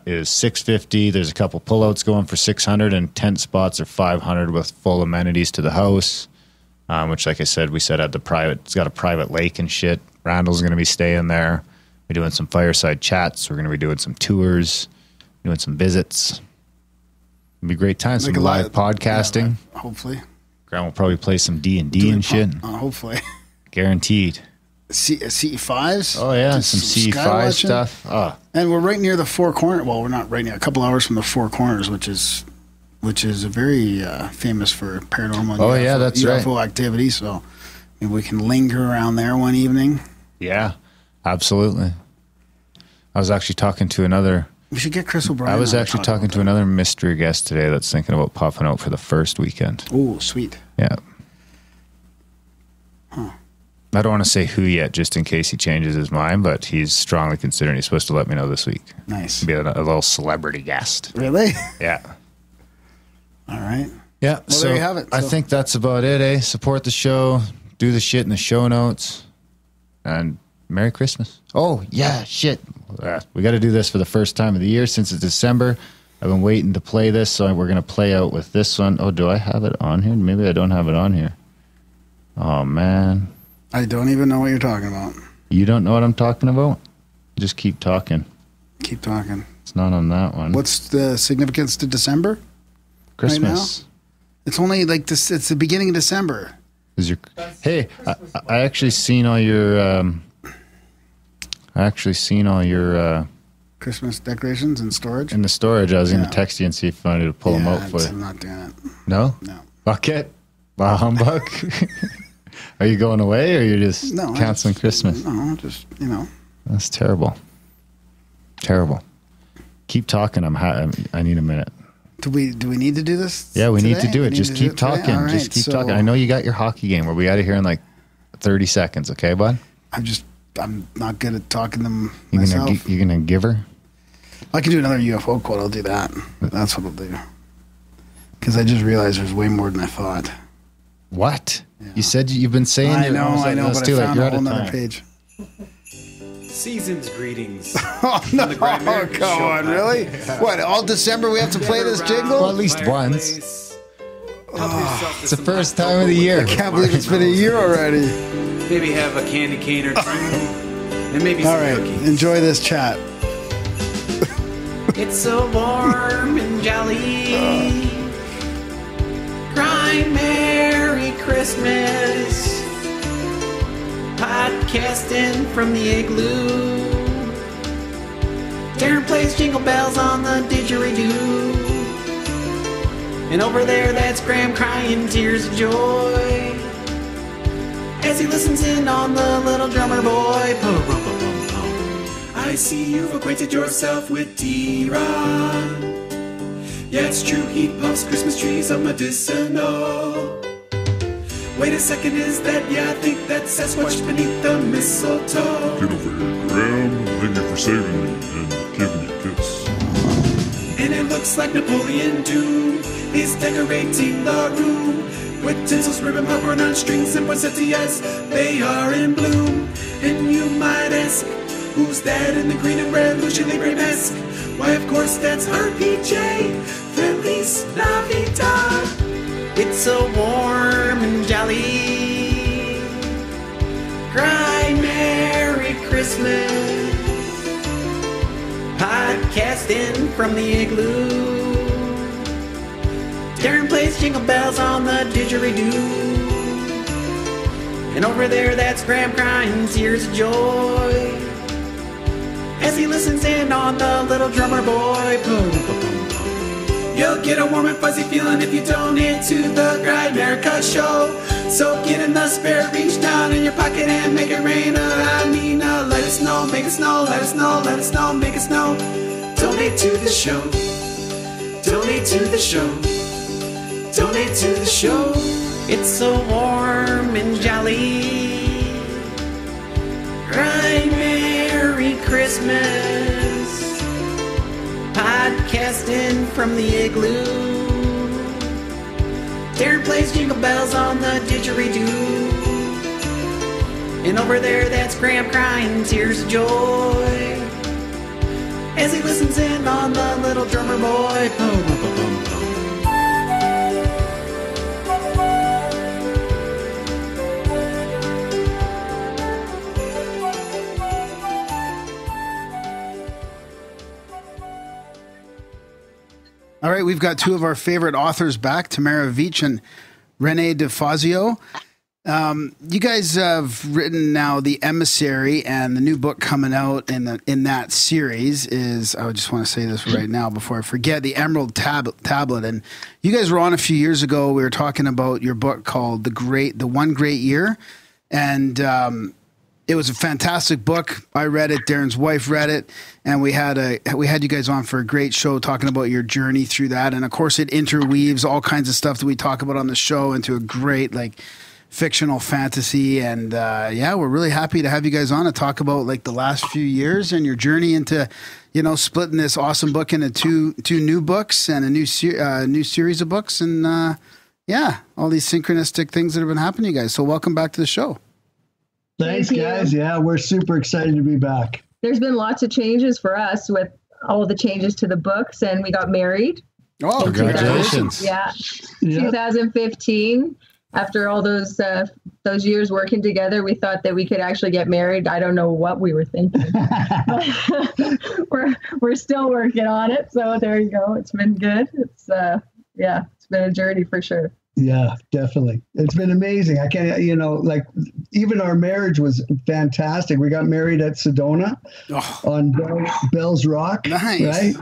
Is $650. There's a couple pullouts going for $600, and tent spots are $500 with full amenities to the house. Which, like I said, we said it's got a private lake and shit. Randall's going to be staying there. We're doing some fireside chats. We're going to be doing some tours, doing some visits. It'll be a great time. Some live podcasting. Yeah, hopefully. Graham will probably play some D&D and shit. Hopefully. Guaranteed. CE5s? Oh, yeah. Some CE5 stuff. Oh. And we're right near the Four Corners. Well, we're not right near. A couple hours from the Four Corners, which is a very famous for paranormal UFO activity. So maybe we can linger around there one evening. Yeah, absolutely. I was actually talking to another... We should get Chris O'Brien. I was actually talking to another mystery guest today that's thinking about popping out for the first weekend. Oh, sweet. Yeah. Huh. I don't want to say who yet, just in case he changes his mind, but he's strongly considering. He's supposed to let me know this week. Nice. Be a little celebrity guest. Really? Yeah. All right. Yeah. Well, there you have it. I think that's about it, eh? Support the show, do the shit in the show notes, and Merry Christmas. Oh, yeah, shit. We got to do this for the first time of the year since it's December. I've been waiting to play this, so we're going to play out with this one. Oh, do I have it on here? Maybe I don't have it on here. Oh, man. I don't even know what you're talking about. You don't know what I'm talking about? Just keep talking. Keep talking. It's not on that one. What's the significance to December? Christmas. Right now? It's only like this. It's the beginning of December. Hey, I actually seen all your... Christmas decorations in storage? In the storage. I was going to text you and see if you wanted to pull them out for you. I'm not doing it. No? No. Fuck it. Bah humbug. Are you going away or you're just canceling Christmas? No, just, That's terrible. Terrible. Keep talking. I need a minute. Do we need to do this? Yeah, we today? need to do it. Just keep talking. Right, just keep talking. I know you got your hockey game where we got to hear in like 30 seconds, okay, bud? I'm not good at talking to myself. You gonna give her? I can do another UFO quote. I'll do that. That's what I'll do. Because I just realized there's way more than I thought. What? Yeah. You said you've been saying. I know, but I found a whole nother page. Season's greetings. Oh, no. Come on, really? Yeah. What, all December we have to play this jingle? Well, at least once. It's the first time of the year. I can't believe it's been a year already. Maybe have a candy cane or two. And maybe some cookies. Enjoy this chat. It's so warm and jolly. Cry Merry Christmas. Podcasting from the igloo. Darren plays Jingle Bells on the didgeridoo. And over there, that's Graham crying tears of joy as he listens in on the little drummer boy. I see you've acquainted yourself with T-Ron. Yeah, it's true, he puffs Christmas trees of medicinal. Wait a second, is that? Yeah, I think that's Sasquatch beneath the mistletoe. Get over here, Graham. Thank you for saving me and giving me a kiss. And it looks like Napoleon Doom is decorating the room with tinsels, ribbon, popcorn on strings, and poinsettias. They are in bloom. And you might ask, who's that in the green and red Lucia Libre mask? Why, of course, that's RPJ. Feliz Navidad. It's so warm and jolly. Cry Merry Christmas. podcasting from the igloo. Darren plays jingle bells on the didgeridoo. And over there, that's Graham crying tears of joy as he listens in on the little drummer boy. You'll get a warm and fuzzy feeling if you donate to the Grimerica show. So get in the spirit, reach down in your pocket and make it rain. Let it snow, make it snow, let it snow, let it snow, make it snow. Donate to the show. Donate to the show. Donate to the show. It's so warm and jolly. Cry Merry Christmas. Podcasting from the igloo. Darren plays jingle bells on the didgeridoo. And over there, that's Graham crying tears of joy as he listens in on the little drummer boy. All right, we've got two of our favorite authors back, Tamara Veitch and Rene Defazio. You guys have written now The Emissary, and the new book coming out in that series is, I just want to say this right now before I forget, The Emerald Tablet. And you guys were on a few years ago. We were talking about your book called The One Great Year. And it was a fantastic book. I read it. Darren's wife read it, and we had you guys on for a great show talking about your journey through that. And of course, it interweaves all kinds of stuff that we talk about on the show into a great fictional fantasy. And we're really happy to have you guys on to talk about the last few years and your journey into splitting this awesome book into two new books and a new series of books, and all these synchronistic things that have been happening to you guys. So welcome back to the show. Thanks, guys. Yeah, we're super excited to be back. There's been lots of changes for us with all the changes to the books, and we got married. Oh, congratulations. Yeah. 2015. After all those years working together, we thought that we could actually get married. I don't know what we were thinking. we're still working on it. So there you go. It's been good. It's been a journey for sure. Yeah, definitely. It's been amazing. I can't, even our marriage was fantastic. We got married at Sedona on Bell's Rock. Nice. Right?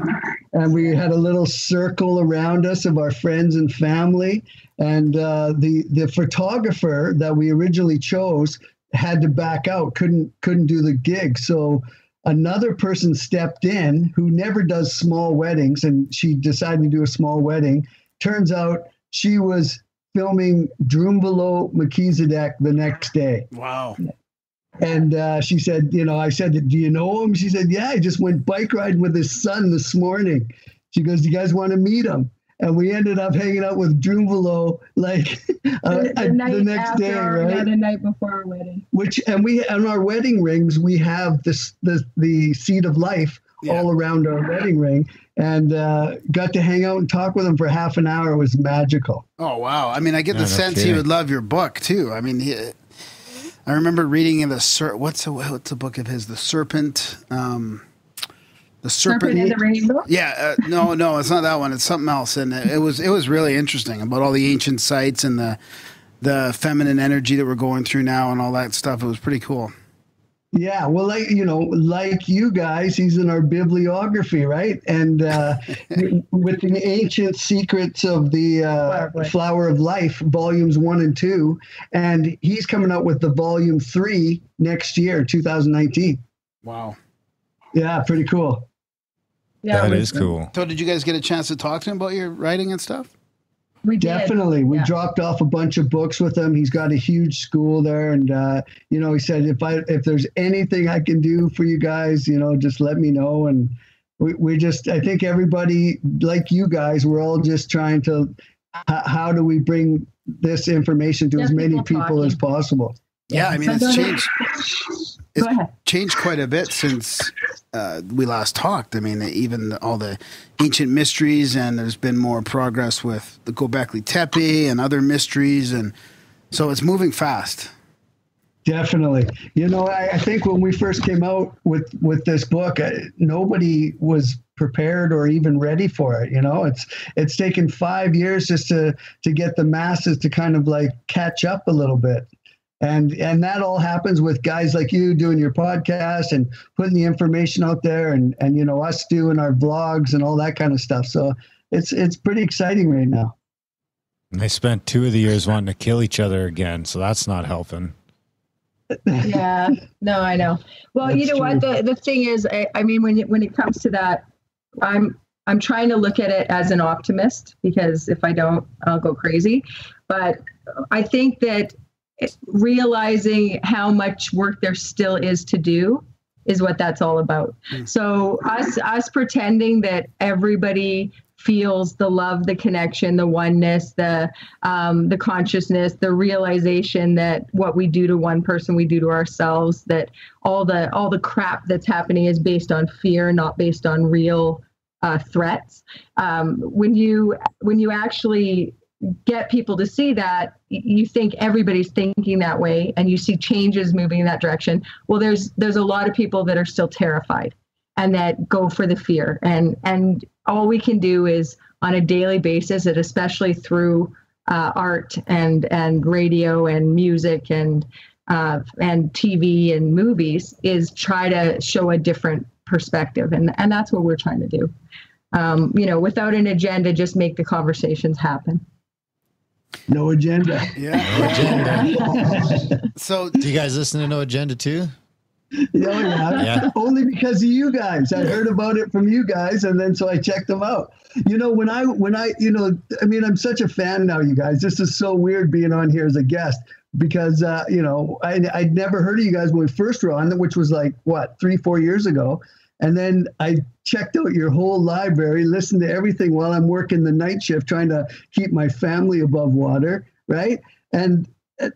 And we had a little circle around us of our friends and family. And the photographer that we originally chose had to back out, couldn't do the gig. So another person stepped in who never does small weddings, and she decided to do a small wedding. Turns out she was filming Drumvalo Melchizedek the next day. Wow. And she said, I said, do you know him? She said, yeah, I just went bike riding with his son this morning. She goes, do you guys want to meet him? And we ended up hanging out with Drumvalo the next day, right? Yeah, the night before our wedding. And we on our wedding rings, we have the seed of life all around our wedding ring, and got to hang out and talk with him for half an hour. It was magical. Oh, wow. I mean, I get the sense he would love your book too. I mean, I remember reading in what's the book of his? The Serpent. The Serpent in the Rainbow? Yeah, no, it's not that one. It's something else, and it was really interesting about all the ancient sites and the feminine energy that we're going through now and all that stuff. It was pretty cool. Yeah, well, like you guys, he's in our bibliography, right? And with the ancient secrets of the Flower of Life, volumes 1 and 2, and he's coming out with the volume 3 next year, 2019. Wow. Yeah, pretty cool. Yeah, that is cool. So did you guys get a chance to talk to him about your writing and stuff? We did. Definitely. We dropped off a bunch of books with him. He's got a huge school there. And, he said, if there's anything I can do for you guys, just let me know. And I think everybody, like you guys, we're all just trying to, how do we bring this information to as many people as possible? Yeah, I mean, it's changed. It's changed quite a bit since we last talked. I mean, even all the ancient mysteries, and there's been more progress with the Göbekli Tepe and other mysteries, and so it's moving fast. Definitely. You know, I think when we first came out with this book, nobody was prepared or even ready for it. You know, it's taken 5 years just to get the masses to kind of like catch up a little bit. And that all happens with guys like you doing your podcast and putting the information out there and you know, us doing our vlogs and all that kind of stuff. So it's pretty exciting right now. And they spent 2 of the years wanting to kill each other again, so that's not helping. Yeah, no, I know. Well, That's you know true. what? The thing is, I mean, when it comes to that, I'm trying to look at it as an optimist, because if I don't, I'll go crazy. But I think that realizing how much work there still is to do is what that's all about. So us pretending that everybody feels the love, the connection, the oneness, the consciousness, the realization that what we do to one person, we do to ourselves, that all the crap that's happening is based on fear, not based on real threats. When you actually get people to see that, you think everybody's thinking that way, and you see changes moving in that direction. Well, there's a lot of people that are still terrified and that go for the fear. And all we can do is on a daily basis, and especially through art and radio and music and TV and movies, is try to show a different perspective. And that's what we're trying to do. You know, without an agenda, just make the conversations happen. No agenda. Yeah. No agenda. So, do you guys listen to No Agenda too? Yeah. Only because of you guys. I heard about it from you guys, and then so I checked them out. You know, when I, you know, I mean, I'm such a fan now, you guys. This is so weird being on here as a guest, because you know, I'd never heard of you guys when we first were on, which was like what, 3-4 years ago. And then I checked out your whole library, listened to everything while I'm working the night shift, trying to keep my family above water, right? And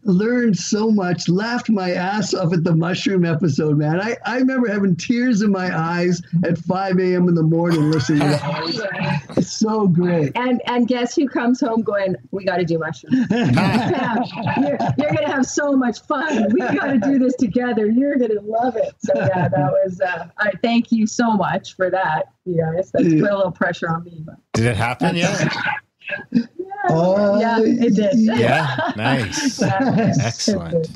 learned so much, laughed my ass off at the mushroom episode, man. I remember having tears in my eyes at 5 a.m. in the morning listening to that. It's so great. And guess who comes home going, we got to do mushrooms. Pam, you're going to have so much fun. We got to do this together. You're going to love it. So yeah, that was, I thank you so much for that. You guys, that's put a little pressure on me. But. Did it happen yet? Yeah, it did. Yeah, nice. Excellent.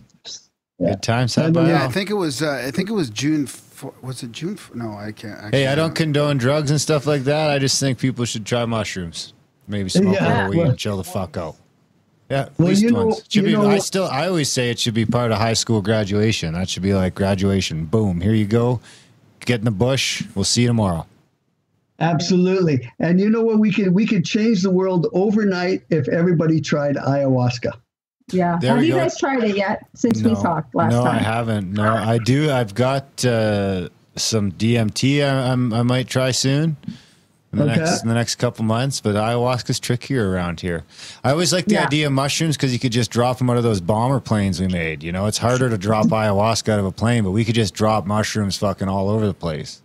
Good times. Yeah, I think it was June. Was it June? No, I can't. Hey, I don't condone drugs and stuff like that. I just think people should try mushrooms. Maybe smoke a little weed and chill the fuck out. Yeah, at least once. Should be. I always say it should be part of high school graduation. That should be like graduation. Boom, here you go. Get in the bush. We'll see you tomorrow. Absolutely. And you know what? We could change the world overnight if everybody tried ayahuasca. Yeah. Have you guys tried it yet since we talked last time? No, I haven't. No, I do. I've got some DMT I might try soon in the next couple months, but ayahuasca's trickier around here. I always like the idea of mushrooms because you could just drop them out of those bomber planes we made. You know, it's harder to drop ayahuasca out of a plane, but we could just drop mushrooms fucking all over the place.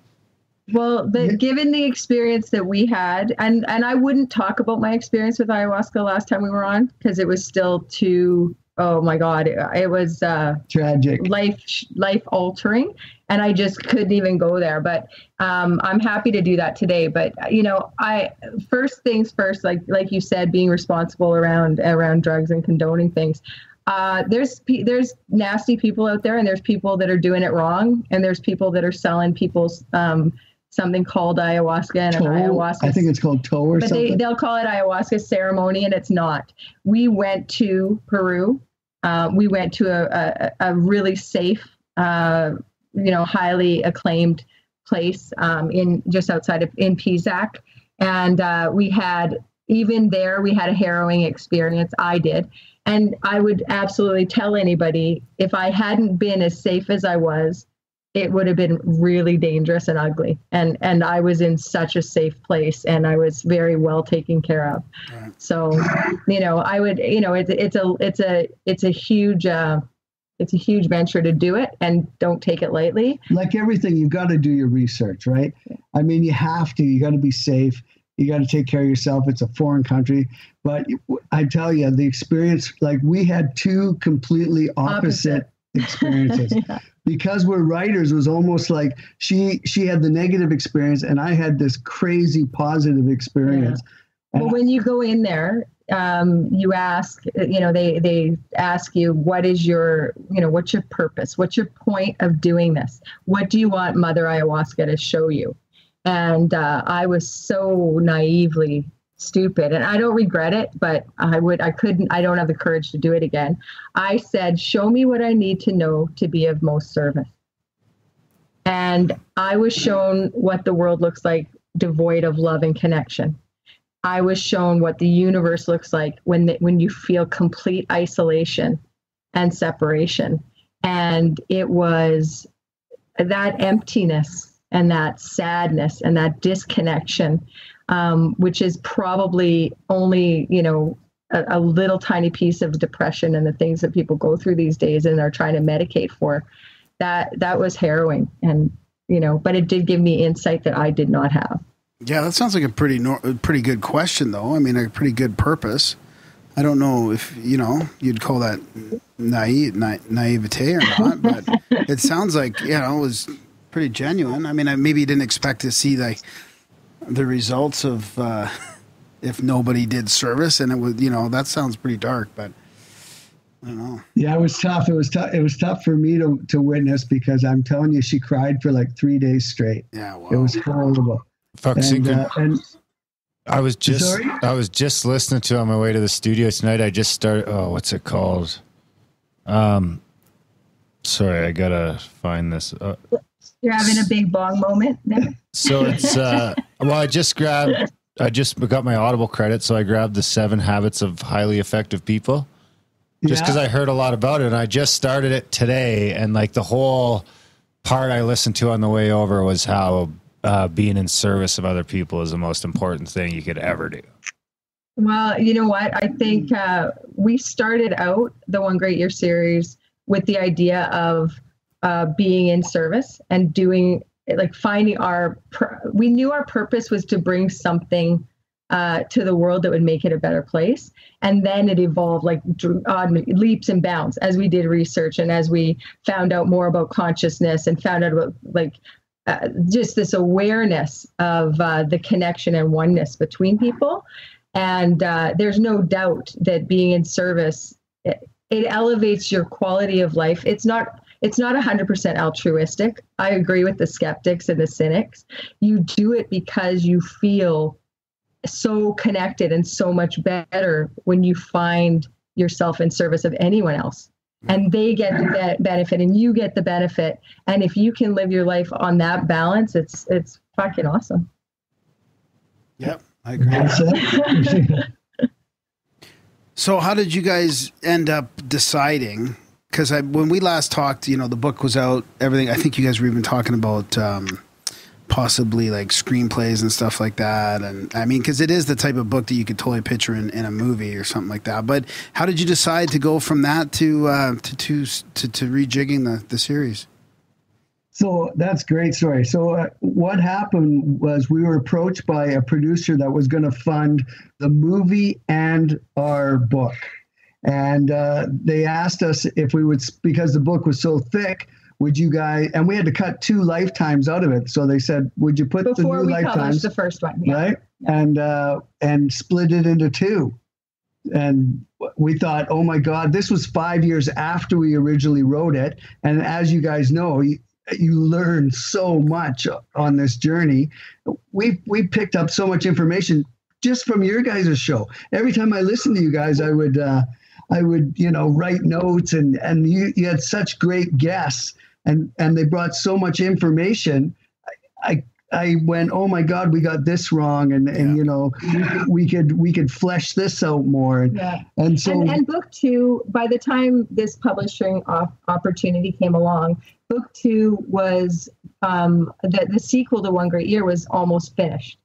Well, given the experience that we had, and I wouldn't talk about my experience with ayahuasca last time we were on, because it was still too, oh my God, it was tragic, life altering, and I just couldn't even go there. But I'm happy to do that today. But you know, first things first, like you said, being responsible around drugs and condoning things. There's nasty people out there, and there's people that are doing it wrong, and there's people that are selling people's something called ayahuasca and an ayahuasca. I think it's called toe or something. But they'll call it ayahuasca ceremony, and it's not. We went to Peru. We went to a really safe, highly acclaimed place in just outside of Pisac, and we had a harrowing experience. I did. And I would absolutely tell anybody, if I hadn't been as safe as I was, it would have been really dangerous and ugly. And I was in such a safe place, and I was very well taken care of. Right. So, you know, I would, you know, it's a huge venture to do it, and don't take it lightly. Like everything, you've got to do your research, right? I mean, you have to. You got to be safe. You got to take care of yourself. It's a foreign country. But I tell you, the experience, like we had two completely opposite experiences. Because we're writers, it was almost like she had the negative experience and I had this crazy positive experience. Yeah. Well, when you go in there, you ask, they ask you, what is your, what's your purpose? What's your point of doing this? What do you want Mother Ayahuasca to show you? And I was so naively stupid, and I don't regret it, but I don't have the courage to do it again. I said, show me what I need to know to be of most service. And I was shown what the world looks like devoid of love and connection. I was shown what the universe looks like when you feel complete isolation and separation. And it was that emptiness and that sadness and that disconnection, which is probably only, a little tiny piece of depression and the things that people go through these days and are trying to medicate for. That was harrowing. And, but it did give me insight that I did not have. Yeah, that sounds like a pretty good question, though. I mean, a pretty good purpose. I don't know if, you'd call that naivete or not, but it sounds like, it was pretty genuine. I mean, maybe you didn't expect to see the results of if nobody did service, and it was, that sounds pretty dark, but I don't know. Yeah, it was tough. It was tough for me to witness, because I'm telling you, she cried for like 3 days straight. Yeah, wow. It was horrible. And I was just listening to on my way to the studio tonight. I just started. Oh, what's it called? Sorry, I gotta find this. You're having a big bong moment there. So it's I just got my Audible credit, so I grabbed the 7 Habits of Highly Effective People, just because I heard a lot about it, and I just started it today, and like the whole part I listened to on the way over was how being in service of other people is the most important thing you could ever do. Well, you know what? I think we started out the One Great Year series with the idea of being in service and doing, finding we knew our purpose was to bring something to the world that would make it a better place. And then it evolved leaps and bounds as we did research and as we found out more about consciousness and found out about just this awareness of the connection and oneness between people. And there's no doubt that being in service, it elevates your quality of life. It's not 100% altruistic. I agree with the skeptics and the cynics. You do it because you feel so connected and so much better when you find yourself in service of anyone else. And they get the benefit and you get the benefit. And if you can live your life on that balance, it's fucking awesome. Yep, I agree. So how did you guys end up deciding? Because when we last talked, the book was out, everything. I think you guys were even talking about possibly like screenplays and stuff like that. And I mean, because it is the type of book that you could totally picture in a movie or something like that. But how did you decide to go from that to rejigging the series? So that's a great story. So what happened was we were approached by a producer that was going to fund the movie and our book. And they asked us if we would, because the book was so thick, would you guys, and we had to cut 2 lifetimes out of it. So they said, would you put before the new we lifetimes, published the first one, yeah. Right? Yeah. And split it into 2. And we thought, oh my God, this was 5 years after we originally wrote it. And as you guys know, you learn so much on this journey. We picked up so much information just from your guys' show. Every time I listened to you guys, I would write notes, and you had such great guests, and they brought so much information. I went, oh my God, we got this wrong, and we could flesh this out more. And so and book 2, by the time this publishing opportunity came along, book 2 was the sequel to One Great Year was almost finished,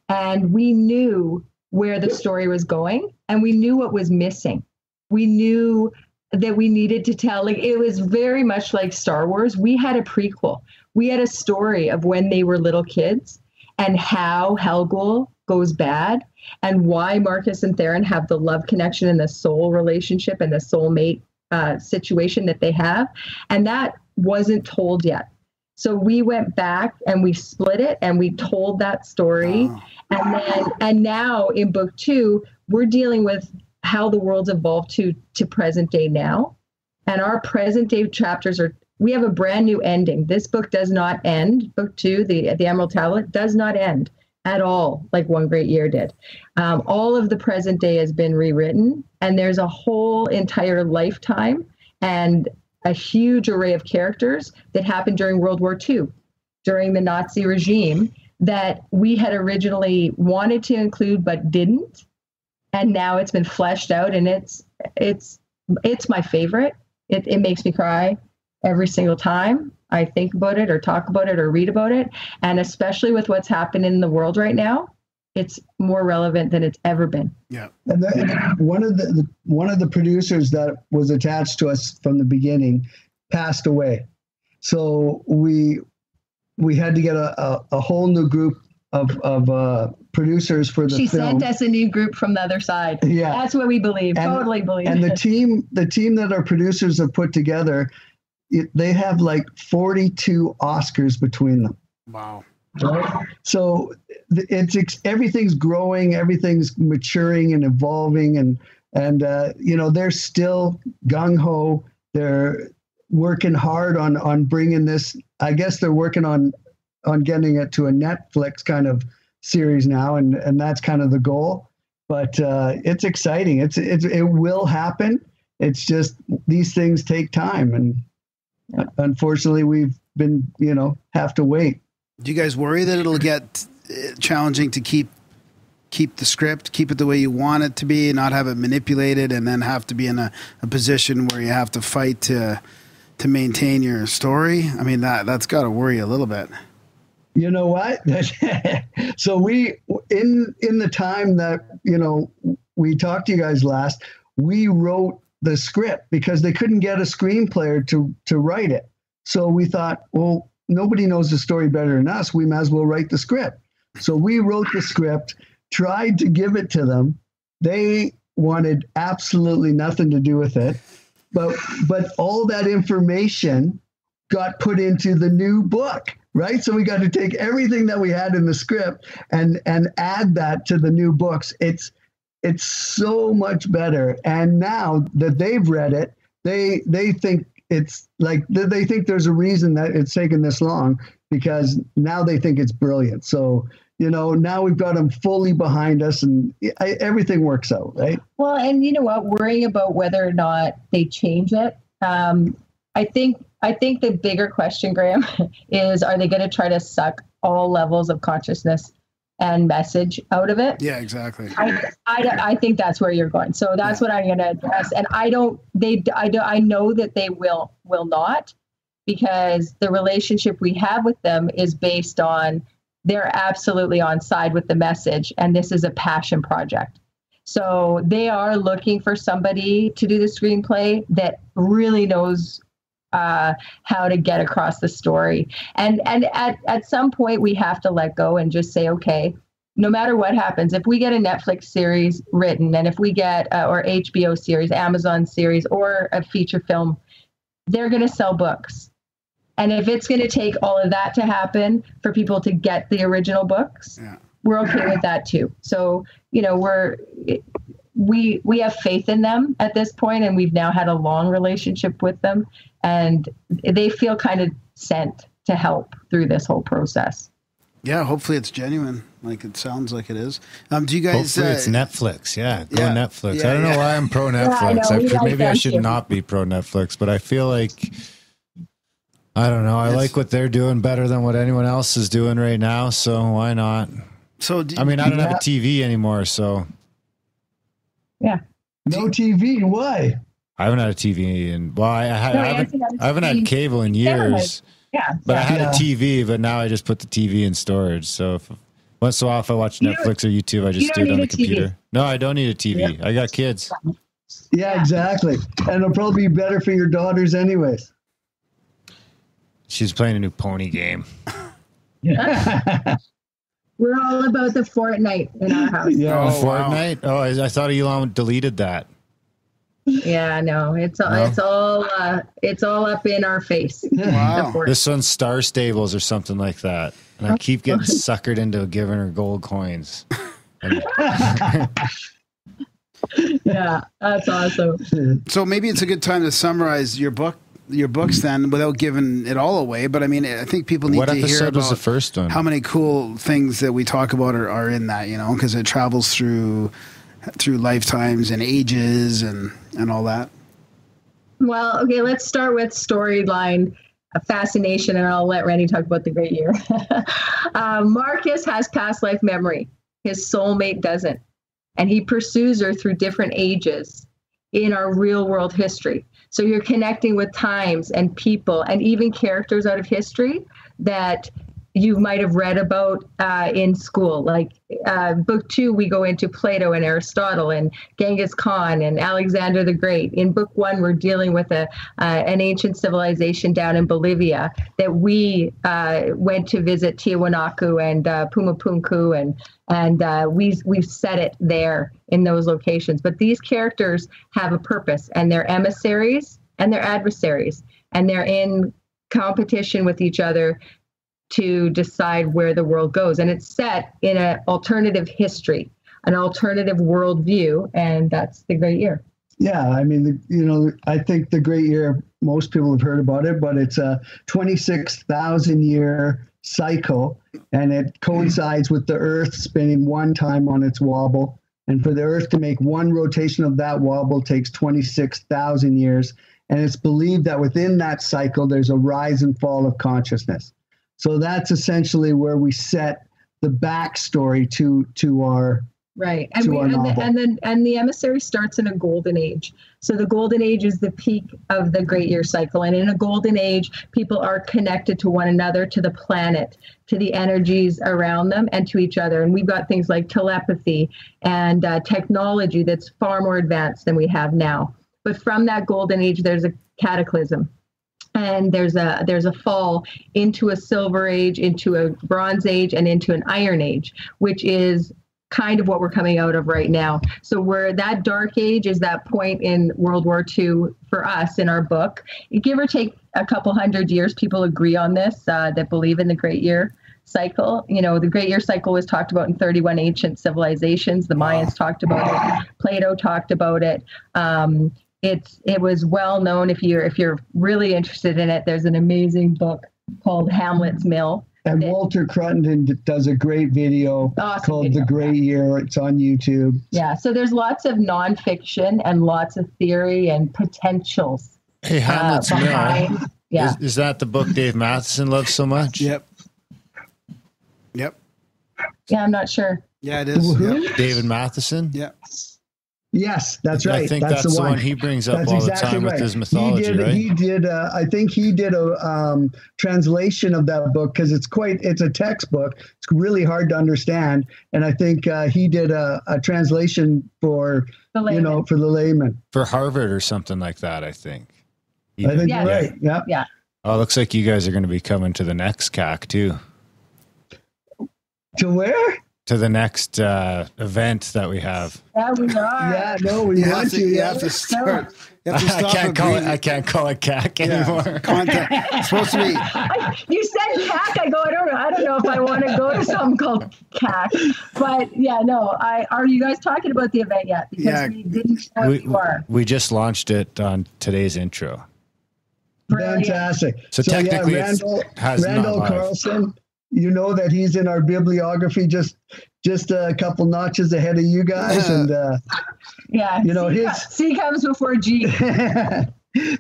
and we knew where the story was going, and we knew what was missing. We knew that we needed to tell, it was very much like Star Wars. We had a prequel. We had a story of when they were little kids and how Helgul goes bad and why Marcus and Theron have the love connection and the soul relationship and the soulmate situation that they have. And that wasn't told yet. So we went back and we split it and we told that story. And now in book 2, we're dealing with how the world's evolved to present day now. And our present day chapters we have a brand new ending. This book does not end. Book 2, the Emerald Tablet, does not end at all like One Great Year did. All of the present day has been rewritten, and there's a whole entire lifetime and a huge array of characters that happened during World War II, during the Nazi regime, that we had originally wanted to include but didn't. And now it's been fleshed out, and it's my favorite. It makes me cry every single time I think about it or talk about it or read about it. And especially with what's happened in the world right now, it's more relevant than it's ever been. Yeah. And one of the producers that was attached to us from the beginning passed away. So we had to get a whole new group of producers for the film. She sent us a new group from the other side. Yeah. That's what we believe. Totally believe. And the team that our producers have put together, they have like 42 Oscars between them. Wow. Right? So everything's growing, everything's maturing and evolving, and they're still gung ho. They're working hard on bringing this. I guess they're working on getting it to a Netflix kind of series now, and that's kind of the goal. But it's exciting. It will happen. It's just these things take time, and unfortunately, we've been have to wait. Do you guys worry that it'll get challenging to keep the script, keep it the way you want it to be, not have it manipulated, and then have to be in a position where you have to fight to maintain your story? I mean, that's got to worry you a little bit. You know what? So we, in the time that, we talked to you guys last, we wrote the script because they couldn't get a screenplay to write it. So we thought, well, nobody knows the story better than us. We might as well write the script. So we wrote the script, tried to give it to them. They wanted absolutely nothing to do with it. But all that information got put into the new book, right? So we got to take everything that we had in the script and add that to the new books. It's so much better. And now that they've read it, they think it's like, they think there's a reason that it's taken this long, because now they think it's brilliant. So, now we've got them fully behind us, and everything works out, right? Well, and you know what, worrying about whether or not they change it. I think the bigger question, Graham, is, are they going to try to suck all levels of consciousness and message out of it? Yeah, exactly. I think that's where you're going. So that's what I'm going to address. And I know that they will not, because the relationship we have with them is based on, they're absolutely on side with the message. And this is a passion project. So they are looking for somebody to do the screenplay that really knows how to get across the story. And at some point we have to let go and just say, okay, no matter what happens, if we get a Netflix series written, and if we get or HBO series, Amazon series, or a feature film, they're going to sell books. And if it's going to take all of that to happen for people to get the original books, we're okay with that too. So, we have faith in them at this point, and we've now had a long relationship with them, and they feel kind of sent to help through this whole process. Yeah, hopefully it's genuine, like it sounds like it is. Do you guys? Hopefully it's Netflix. Yeah, go Netflix. I don't know why I'm pro Netflix. Maybe I should not be pro Netflix, but I feel like, I don't know. I like what they're doing better than what anyone else is doing right now. So why not? So I don't have a TV anymore. So yeah, no TV. Why? I haven't had a TV I haven't had cable in years. Yeah, but I had a TV, but now I just put the TV in storage. So once in a while, if I watch Netflix or YouTube, I just do it on the computer. No, I don't need a TV. I got kids. Yeah, exactly. And it'll probably be better for your daughters anyways. She's playing a new pony game. We're all about the Fortnite in our house. Yeah. Fortnite? Oh, I thought Elon deleted that. Yeah, no, it's all up in our face. Wow. This one's Star Stables or something like that. And I keep getting suckered into giving her gold coins. Yeah, that's awesome. So maybe it's a good time to summarize your books then, without giving it all away. But I mean, I think people need to hear about what episode was the first one? How many cool things that we talk about are in that, you know, because it travels through lifetimes and ages and all that. Well, okay, let's start with storyline fascination, and I'll let Rennie talk about the great year. Marcus has past life memory. His soulmate doesn't. And he pursues her through different ages in our real world history. So you're connecting with times and people and even characters out of history that you might have read about in school. Like book 2, we go into Plato and Aristotle and Genghis Khan and Alexander the Great. In book 1, we're dealing with an ancient civilization down in Bolivia that we went to visit Tiwanaku and Pumapunku, and we've set it there in those locations. But these characters have a purpose, and they're emissaries and they're adversaries, and they're in competition with each other to decide where the world goes. And it's set in an alternative history, an alternative worldview, and that's the great year. Yeah, I mean, I think the great year, most people have heard about it, but it's a 26,000 year cycle, and it coincides with the Earth spinning one time on its wobble. And for the Earth to make one rotation of that wobble takes 26,000 years. And it's believed that within that cycle, there's a rise and fall of consciousness. So that's essentially where we set the backstory to our right. And the emissary starts in a golden age. So the golden age is the peak of the great year cycle. And in a golden age, people are connected to one another, to the planet, to the energies around them, and to each other. And we've got things like telepathy and technology that's far more advanced than we have now. But from that golden age, there's a cataclysm. And there's a fall into a silver age, into a bronze age, and into an iron age, which is kind of what we're coming out of right now. So where that dark age is that point in World War II for us in our book. Give or take a couple hundred years, people agree on this, that believe in the great year cycle. You know, the great year cycle was talked about in 31 ancient civilizations. The Mayans talked about it. Plato talked about it. It was well known. If you're really interested in it, there's an amazing book called Hamlet's Mill. And Walter Cruttenden does a great video called The Great Year. It's on YouTube. Yeah, so there's lots of nonfiction and lots of theory and potentials. Hey, Hamlet's Mill. Yeah. Is that the book Dave Matheson loves so much? Yep. Yeah, I'm not sure. Yeah, it is. Yep. David Matheson? Yeah. Yes, that's right. I think that's the one he brings up all the time with his mythology, right? He did. I think he did a translation of that book because it's a textbook. It's really hard to understand, and I think he did a translation for the layman for Harvard or something like that. I think. I think you're right. Yeah. Yeah. Oh, it looks like you guys are going to be coming to the next CAC too. To where? To the next event that we have. Yeah, we are. Yeah, no, we want to. You have to start. You have to stop I can't call it CAC anymore. It's supposed to be. You said CAC. I don't know if I want to go to something called CAC. But yeah, no. Are you guys talking about the event yet? Because we didn't know you are. We just launched it on today's intro. Fantastic. So technically, Randall not Carlson. You know that he's in our bibliography just a couple notches ahead of you guys, and C comes before G.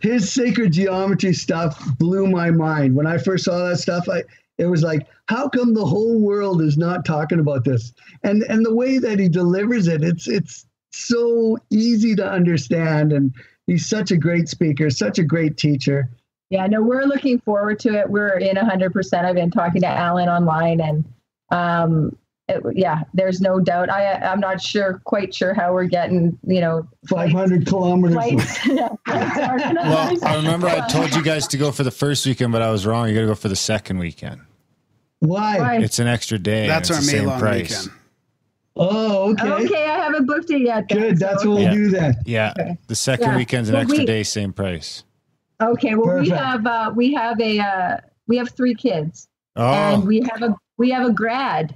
His sacred geometry stuff blew my mind when I first saw that stuff. It was like, how come the whole world is not talking about this? And the way that he delivers it, it's so easy to understand, and he's such a great speaker, such a great teacher. Yeah, no, we're looking forward to it. We're in 100%. I've been talking to Alan online, and there's no doubt. I'm not quite sure how we're getting, 500 kilometers. Well, I remember I told you guys to go for the first weekend, but I was wrong. You got to go for the second weekend. Why? It's an extra day. That's our May long weekend. Oh, okay. Okay, I haven't booked it yet. Then, Good. That's what we'll do then. Yeah. Okay. The second weekend's an extra day, same price. Okay. Well, Perfect. we have 3 kids, and we have a grad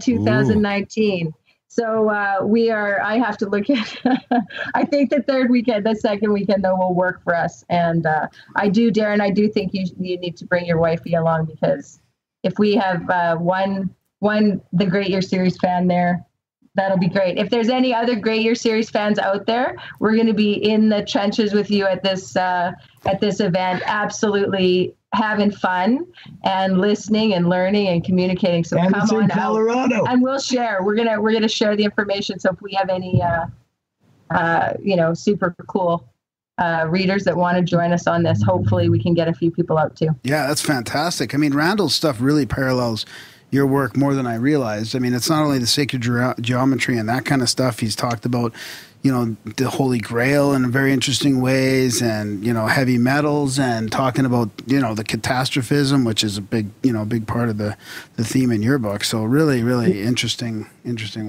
2019. So I have to look at, I think the second weekend though will work for us. And Darren, I do think you need to bring your wifey along, because if we have one the Great Year Series fan there, that'll be great. If there's any other Great Year Series fans out there, we're going to be in the trenches with you at this event, absolutely having fun and listening and learning and communicating. So and come it's in on Colorado. out, and we'll share. We're gonna share the information. So if we have any super cool readers that want to join us on this, hopefully we can get a few people out too. Yeah, that's fantastic. I mean, Randall's stuff really parallels your work more than I realized. I mean, it's not only the sacred geometry and that kind of stuff. He's talked about, the Holy Grail in very interesting ways, and, heavy metals, and talking about, the catastrophism, which is a big part of the theme in your book. So really, really interesting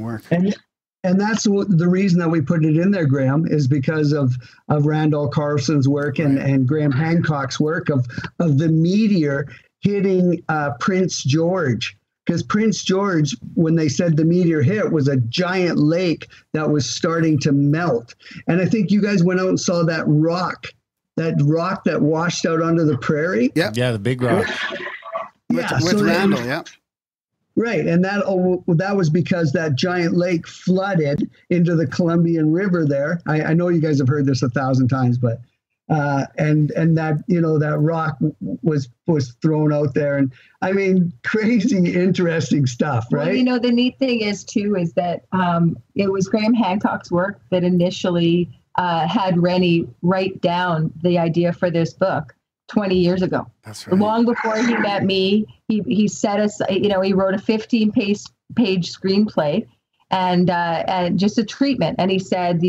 work. And that's the reason that we put it in there, Graham, is because of Randall Carlson's work and Graham Hancock's work of the meteor hitting Prince George. Because Prince George, when they said the meteor hit, was a giant lake that was starting to melt. And I think you guys went out and saw that rock that washed out onto the prairie. Yep. Yeah, the big rock. With Randall, yeah. Right, and that was because that giant lake flooded into the Columbian River there. I know you guys have heard this 1,000 times, but and that that rock was thrown out there, and I mean, crazy interesting stuff, right? Well, the neat thing is that it was Graham Hancock's work that initially had Rennie write down the idea for this book 20 years ago. That's right. Long before he met me, he set us, he wrote a 15-page screenplay and just a treatment. And he said,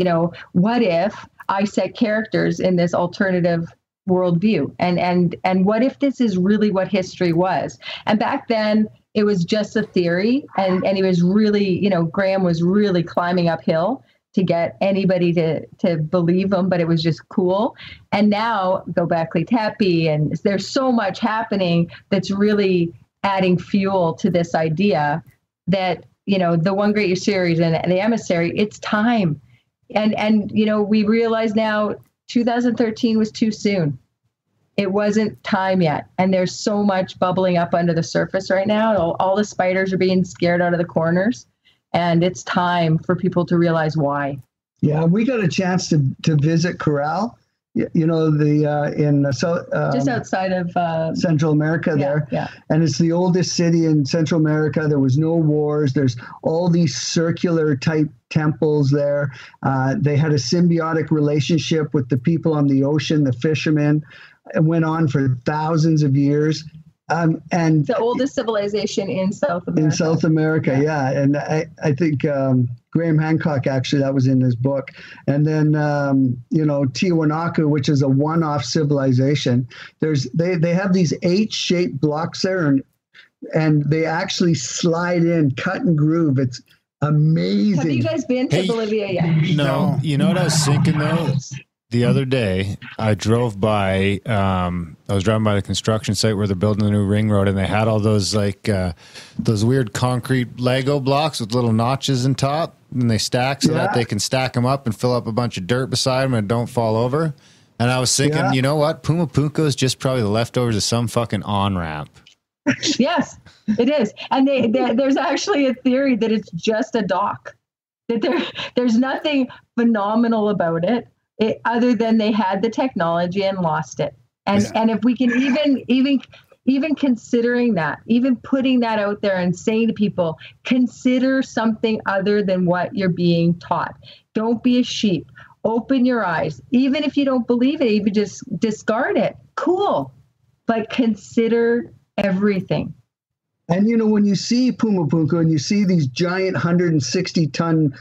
what if I set characters in this alternative worldview? And what if this is really what history was? And back then it was just a theory. And he was really, Graham was really climbing uphill to get anybody to believe him, but it was just cool. And now Göbekli Tepe, and there's so much happening that's really adding fuel to this idea that, the One Great Year Series and the Emissary, it's time. And we realize now 2013 was too soon. It wasn't time yet. And there's so much bubbling up under the surface right now. All the spiders are being scared out of the corners. And it's time for people to realize why. Yeah, we got a chance to visit Corral, in just outside of Central America there. Yeah. And it's the oldest city in Central America. There was no wars. There's all these circular type temples there. They had a symbiotic relationship with the people on the ocean, the fishermen. It went on for thousands of years. And the oldest civilization in South America. In South America, yeah. And I think Graham Hancock, actually, that was in his book. And then, Tiwanaku, which is a one-off civilization. They have these H-shaped blocks there, and they actually slide in, cut and groove. It's amazing. Have you guys been to Bolivia yet? No. You know what I was thinking, though? The other day, I drove by, I was driving by the construction site where they're building the new ring road, and they had all those those weird concrete Lego blocks with little notches in top, and they stack so that they can stack them up and fill up a bunch of dirt beside them and don't fall over. And I was thinking, you know what? Puma Punko is just probably the leftovers of some fucking on-ramp. Yes, it is. And there's actually a theory that it's just a dock, that there's nothing phenomenal about it. Other than they had the technology and lost it. And if we can even considering that, even putting that out there and saying to people, consider something other than what you're being taught. Don't be a sheep. Open your eyes. Even if you don't believe it, even just discard it. Cool. But consider everything. And, when you see Puma Punko and you see these giant 160-ton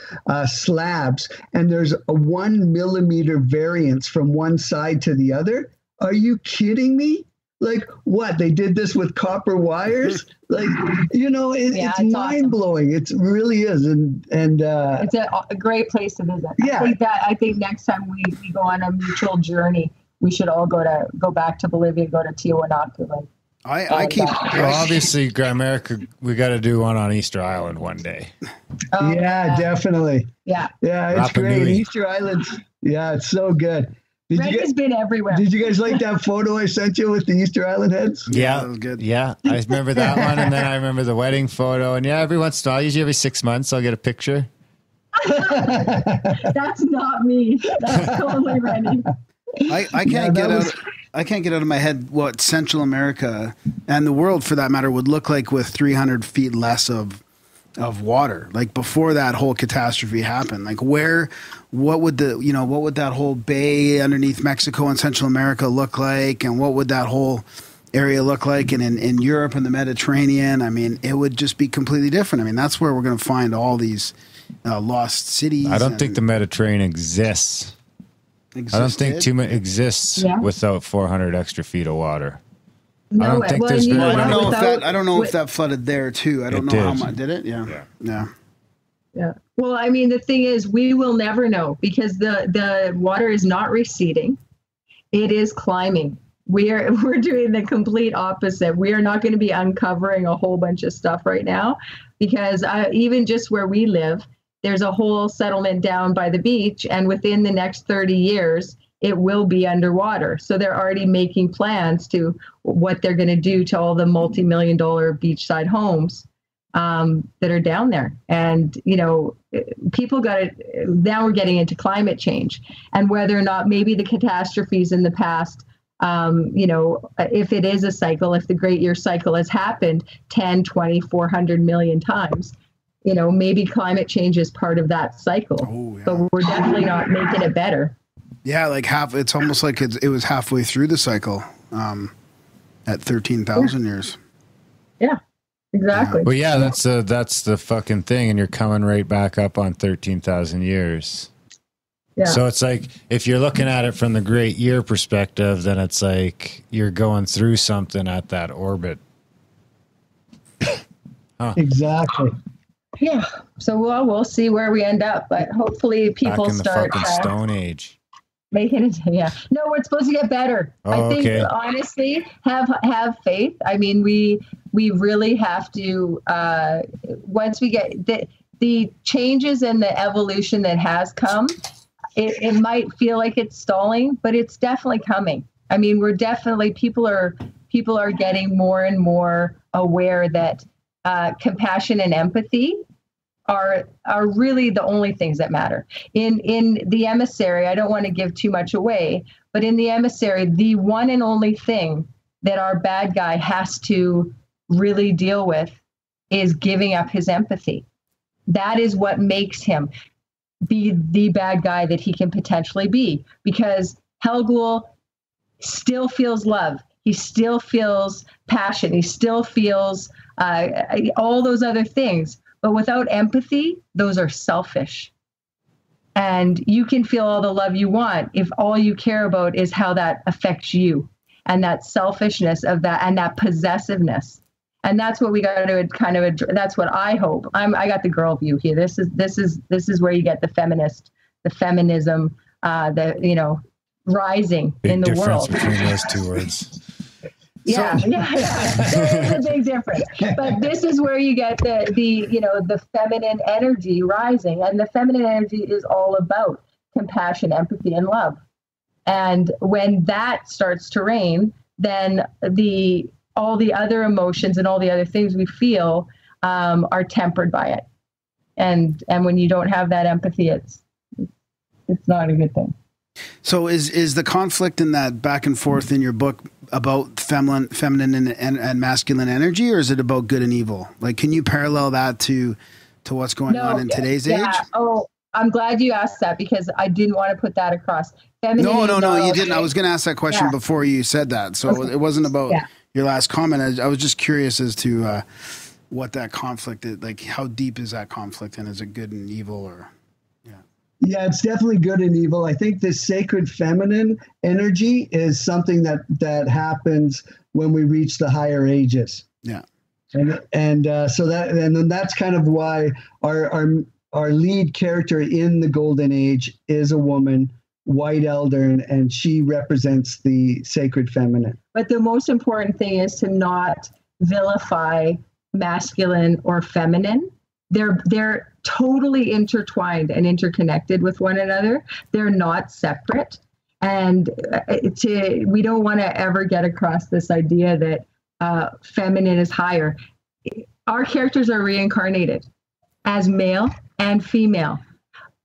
slabs, and there's a 1 millimeter variance from one side to the other, are you kidding me? Like what? They did this with copper wires? Like, it's mind blowing. It really is. And it's a great place to visit. Yeah. I think next time we go on a mutual journey, we should all go back to Bolivia, go to Tiwanaku. Obviously, Grimerica, we got to do one on Easter Island one day. Oh, yeah, definitely. Yeah. Yeah, it's great. Easter Island's, it's so good. Rennie's been everywhere. Did you guys like that photo I sent you with the Easter Island heads? Yeah, that was good. Yeah, I remember that one, and then I remember the wedding photo. And every once in a while, usually every 6 months, I'll get a picture. That's not me. That's totally Rennie. I can't get out of my head what Central America and the world, for that matter, would look like with 300 feet less of water. Like before that whole catastrophe happened. Like what would that whole bay underneath Mexico and Central America look like, and what would that whole area look like? And in Europe and the Mediterranean, I mean, it would just be completely different. I mean, that's where we're going to find all these lost cities. I don't think the Mediterranean exists. I don't think too much exists without 400 extra feet of water. No, I don't think there's very many. I don't know if that flooded there too. I don't know how much. Did it? Yeah. Well, I mean, the thing is, we will never know because the water is not receding; it is climbing. We're doing the complete opposite. We are not going to be uncovering a whole bunch of stuff right now, because even just where we live, there's a whole settlement down by the beach, and within the next 30 years, it will be underwater. So they're already making plans to what they're going to do to all the multi-million-dollar beachside homes that are down there. And, people now we're getting into climate change and whether or not maybe the catastrophes in the past, if it is a cycle, if the Great Year Cycle has happened 10, 20, 400 million times, maybe climate change is part of that cycle. Oh, yeah. But we're definitely not making it better. Yeah, like it's almost like it was halfway through the cycle at 13,000 years. Yeah, exactly. Well, yeah, that's the fucking thing, and you're coming right back up on 13,000 years. Yeah. So it's like, if you're looking at it from the Great Year perspective, then it's like you're going through something at that orbit. Exactly. Yeah. So we'll see where we end up, but hopefully people back in the start fucking Stone Age. Making it, No, we're supposed to get better. I think honestly, have faith. I mean, we really have to. Once we get the changes and the evolution that has come, it might feel like it's stalling, but it's definitely coming. I mean, people are getting more and more aware that compassion and empathy are really the only things that matter. In the Emissary, I don't want to give too much away, but in the Emissary, the one and only thing that our bad guy has to really deal with is giving up his empathy. That is what makes him be the bad guy that he can potentially be, because Helgul still feels love. He still feels passion. He still feels all those other things. But without empathy, those are selfish. And you can feel all the love you want if all you care about is how that affects you, and that selfishness of that, and that possessiveness. And that's what we got to kind of. That's what I hope. I got the girl view here. This is where you get the feminism, rising big in the world. Between those two words. Yeah. There is a big difference. But this is where you get the feminine energy rising. And the feminine energy is all about compassion, empathy, and love. And when that starts to reign, then all the other emotions and all the other things we feel are tempered by it. And when you don't have that empathy, it's not a good thing. So is the conflict in that back and forth in your book about feminine and masculine energy, or is it about good and evil? Like, can you parallel that to what's going on in today's age? Oh, I'm glad you asked that, because I didn't want to put that across. No, you didn't. I was going to ask that question before you said that. So it wasn't about your last comment. I was just curious as to what that conflict is, like how deep is that conflict, and is it good and evil, or... Yeah, it's definitely good and evil. I think this sacred feminine energy is something that happens when we reach the higher ages. Yeah. And then that's kind of why our lead character in the Golden Age is a woman, White Elder, and she represents the sacred feminine. But the most important thing is to not vilify masculine or feminine. They're totally intertwined and interconnected with one another. They're not separate. And we don't want to ever get across this idea that feminine is higher. Our characters are reincarnated as male and female.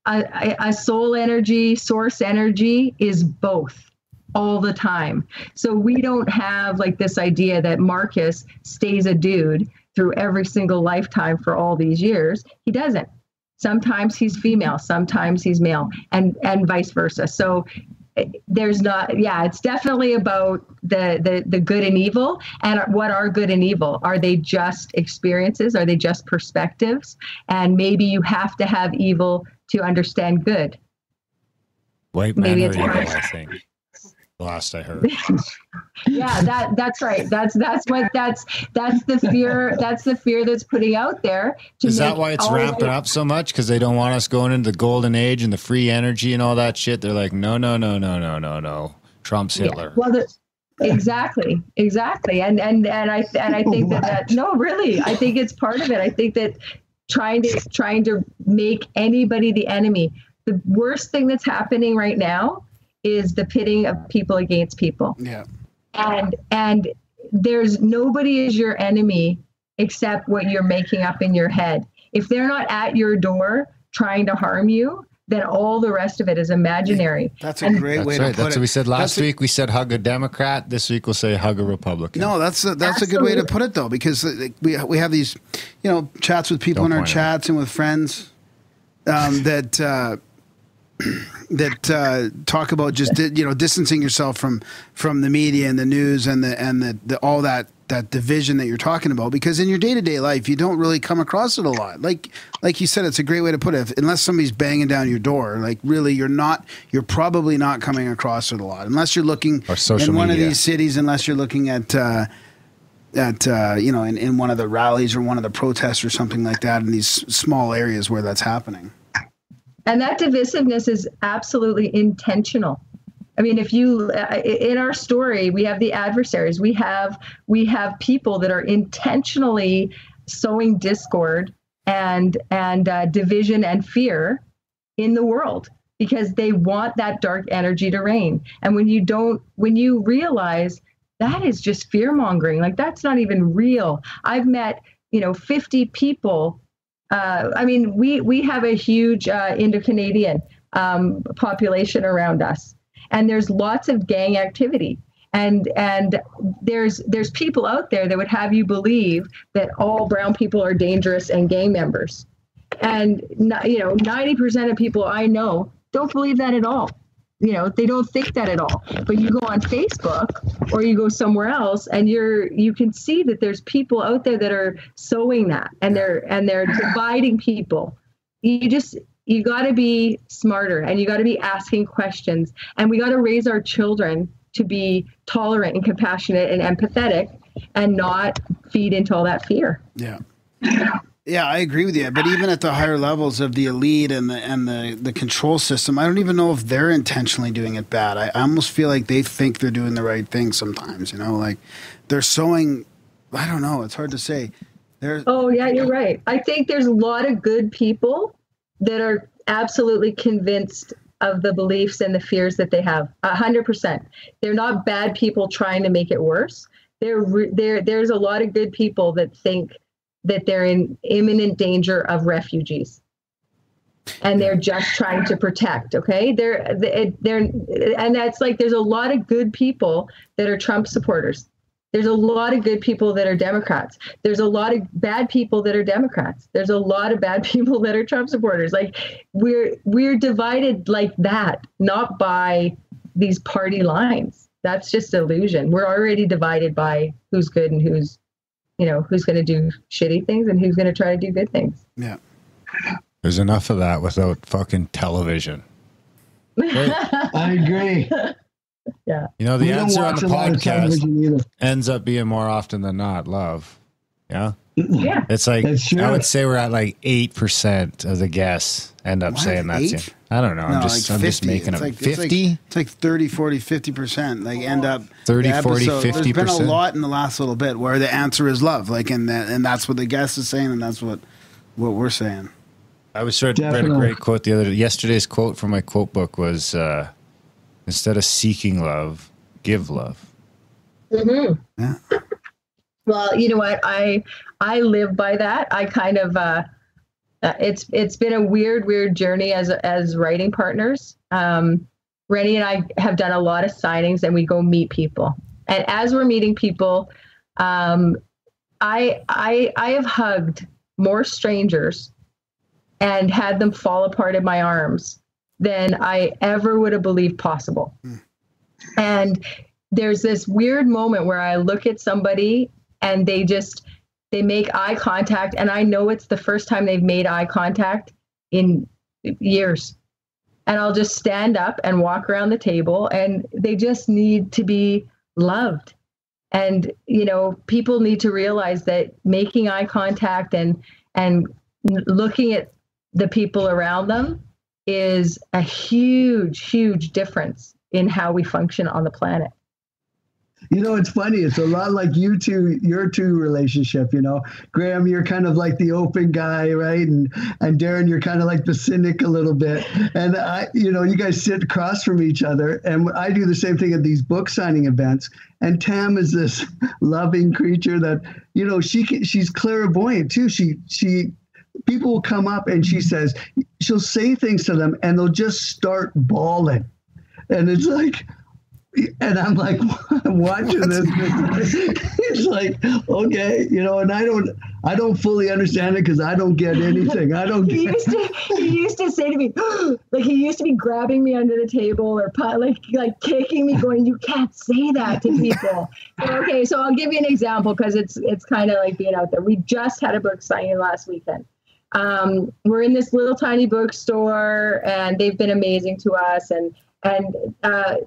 A soul energy, source energy is both all the time. So we don't have like this idea that Marcus stays a dude through every single lifetime for all these years. He doesn't. Sometimes he's female, sometimes he's male, and vice versa. So there's not, it's definitely about the good and evil. And what are good and evil? Are they just experiences? Are they just perspectives? And maybe you have to have evil to understand good. White men are evil, I think. Last I heard. That's right. That's the fear. That's the fear that's putting out there. Is that why it's ramping up so much? Because they don't want us going into the golden age and the free energy and all that shit. They're like, no. Trump's Hitler. Yeah. Well, exactly. And I think that no, really, I think it's part of it. I think that trying to make anybody the enemy. The worst thing that's happening right now is the pitting of people against people. Yeah. And there's nobody is your enemy except what you're making up in your head. If they're not at your door trying to harm you, then all the rest of it is imaginary. That's a great way to put it. That's what we said last week. We said hug a Democrat. This week we'll say hug a Republican. No, that's a good way to put it though, because we have these, chats with people in our chats and with friends that talk about just distancing yourself from the media and the news and the all that division that you're talking about, because in your day-to-day life you don't really come across it a lot. Like you said, it's a great way to put it. Unless somebody's banging down your door, like really you're probably not coming across it a lot, unless you're looking in one of these cities, unless you're looking at in one of the rallies or one of the protests or something like that in these small areas where that's happening. And that divisiveness is absolutely intentional. I mean, if you, in our story, we have the adversaries. We have people that are intentionally sowing discord and division and fear in the world because they want that dark energy to reign. And when you realize that is just fear mongering, like that's not even real. I've met, 50 people. We have a huge Indo-Canadian population around us, and there's lots of gang activity. And there's people out there that would have you believe that all brown people are dangerous and gang members. And 90% of people I know don't believe that at all. They don't think that at all. But you go on Facebook or you go somewhere else, and you can see that there's people out there that are sowing that, and they're dividing people. You got to be smarter, and you got to be asking questions, and we got to raise our children to be tolerant and compassionate and empathetic, and not feed into all that fear. Yeah. Yeah, I agree with you. But even at the higher levels of the elite and the control system, I don't even know if they're intentionally doing it bad. I almost feel like they think they're doing the right thing sometimes, like they're sowing, I don't know, it's hard to say. Oh, yeah, you're right. I think there's a lot of good people that are absolutely convinced of the beliefs and the fears that they have, 100%. They're not bad people trying to make it worse. There's a lot of good people that think that they're in imminent danger of refugees, and they're just trying to protect. Okay, and that's like there's a lot of good people that are Trump supporters. There's a lot of good people that are Democrats. There's a lot of bad people that are Democrats. There's a lot of bad people that are Trump supporters. Like we're divided like that, not by these party lines. That's just illusion. We're already divided by who's good and who's going to do shitty things and who's going to try to do good things. Yeah. There's enough of that without fucking television. I agree. Yeah. You know, the answer on the podcast ends up being more often than not love. Yeah. Yeah. It's like, I would say we're at like 8% of the guests end up saying that. I don't know. No, I'm just making it's up. like, 50? It's like 30, 40, 50%. Like end up 30, 40, 50%. There's been a lot in the last little bit where the answer is love. Like, and that's what the guest is saying, and that's what we're saying. I was read a great quote the other day. Yesterday's quote from my quote book was, instead of seeking love, give love. Mm-hmm. Yeah. Well, you know what? I live by that. I kind of it's been a weird journey as writing partners. Rennie and I have done a lot of signings, and we go meet people. And as we're meeting people, I have hugged more strangers and had them fall apart in my arms than I ever would have believed possible. And there's this weird moment where I look at somebody and they make eye contact, and I know it's the first time they've made eye contact in years. And I'll just stand up and walk around the table, and they just need to be loved. And, you know, people need to realize that making eye contact and looking at the people around them is a huge difference in how we function on the planet. You know, it's funny. It's a lot like your two relationship, you know. Graham, you're kind of like the open guy, right? And Darren, you're kind of like the cynic a little bit. And you guys sit across from each other, and I do the same thing at these book signing events. And Tam is this loving creature that, you know, she's clairvoyant too. People will come up and she'll say things to them and they'll just start bawling. And it's like, and I'm like, I'm watching this. It's like, okay, you know, and I don't fully understand it because I don't get anything. I don't. He used to say to me, like he used to be grabbing me under the table or like kicking me, going, "You can't say that to people." Okay, so I'll give you an example because it's kind of like being out there. We just had a book signing last weekend. We're in this little tiny bookstore, and they've been amazing to us. And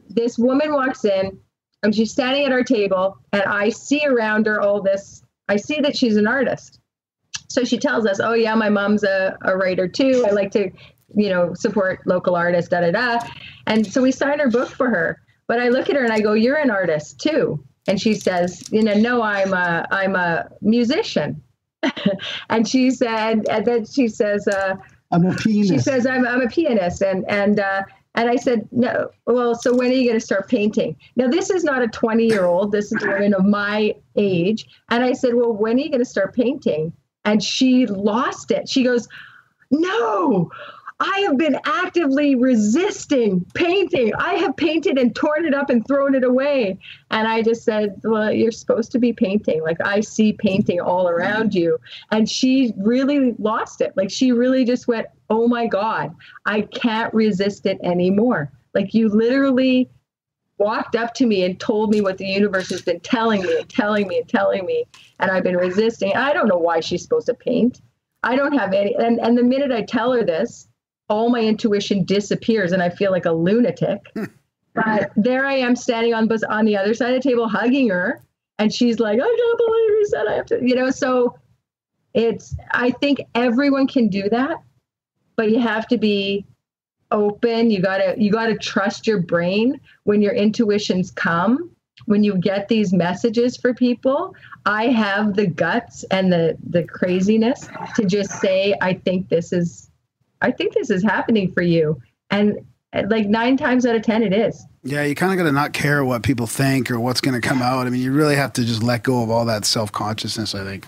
this woman walks in, and she's standing at our table, and I see around her all this. I see that she's an artist. So she tells us, "Oh yeah, my mom's a writer too. I like to, you know, support local artists, da da da." And so we signed her book for her. But I look at her and I go, "You're an artist too." And she says, "You know, no, I'm a musician." And she said, and then she says, "I'm a pianist." She says, "I'm a pianist," and I said, "No, well, so when are you going to start painting?" Now, this is not a 20-year-old. This is a woman of my age. And I said, "Well, when are you going to start painting?" And she lost it. She goes, "No, I have been actively resisting painting. I have painted and torn it up and thrown it away." And I just said, "Well, you're supposed to be painting. Like, I see painting all around you." And she really lost it. Like, she really just went, "Oh my God, I can't resist it anymore." Like, you literally walked up to me and told me what the universe has been telling me and telling me and telling me. And I've been resisting. I don't know why she's supposed to paint. I don't have any. And the minute I tell her this, all my intuition disappears and I feel like a lunatic. But there I am standing on the other side of the table hugging her. And she's like, "I can't believe you said I have to," you know, so I think everyone can do that, but you have to be open. You gotta trust your brain when your intuitions come, when you get these messages for people. I have the guts and the craziness to just say, I think this is happening for you. And like 9 times out of 10, it is. Yeah, you kind of got to not care what people think or what's going to come out. I mean, you really have to just let go of all that self-consciousness, I think,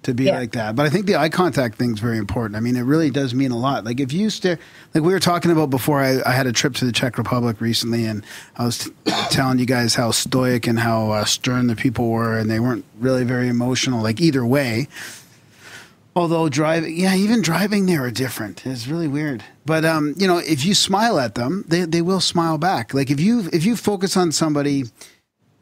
to be like that. But I think the eye contact thing is very important. I mean, it really does mean a lot. Like if you stare, like we were talking about before, I had a trip to the Czech Republic recently, and I was telling you guys how stoic and how stern the people were, and they weren't really very emotional, like either way. Although even driving there are different. It's really weird. But you know, if you smile at them, they will smile back. Like if you focus on somebody,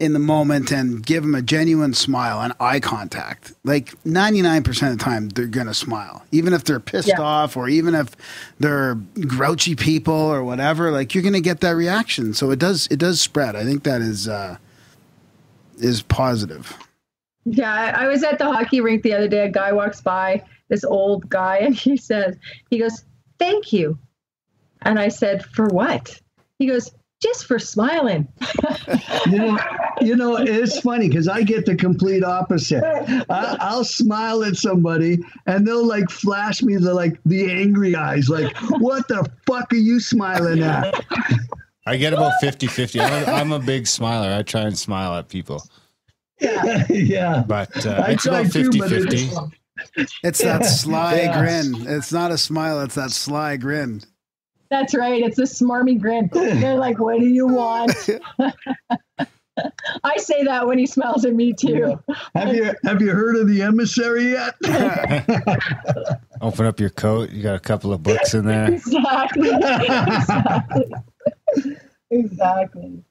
in the moment and give them a genuine smile and eye contact, like 99% of the time they're going to smile, even if they're pissed off or even if they're grouchy people or whatever, like you're going to get that reaction. So it does spread. I think that is positive. Yeah. I was at the hockey rink the other day. A guy walks by, this old guy, and he goes, "Thank you." And I said, "For what?" He goes, "Just for smiling." You know, it's funny because I get the complete opposite. I'll smile at somebody and they'll like flash me the angry eyes, like, "What the fuck are you smiling at?" I get about 50-50. I'm a big smiler. I try and smile at people. Yeah. But it's about 50-50. It's that sly grin. It's not a smile. It's that sly grin. That's right. It's a smarmy grin. They're like, "What do you want?" I say that when he smiles at me too. Have you heard of the Emissary yet? Open up your coat. You got a couple of books in there. Exactly.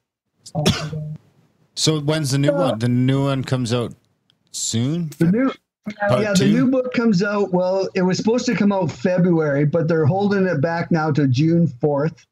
So when's the new one? The new one comes out soon? The new book comes out. Well, it was supposed to come out February, but they're holding it back now to June 4th.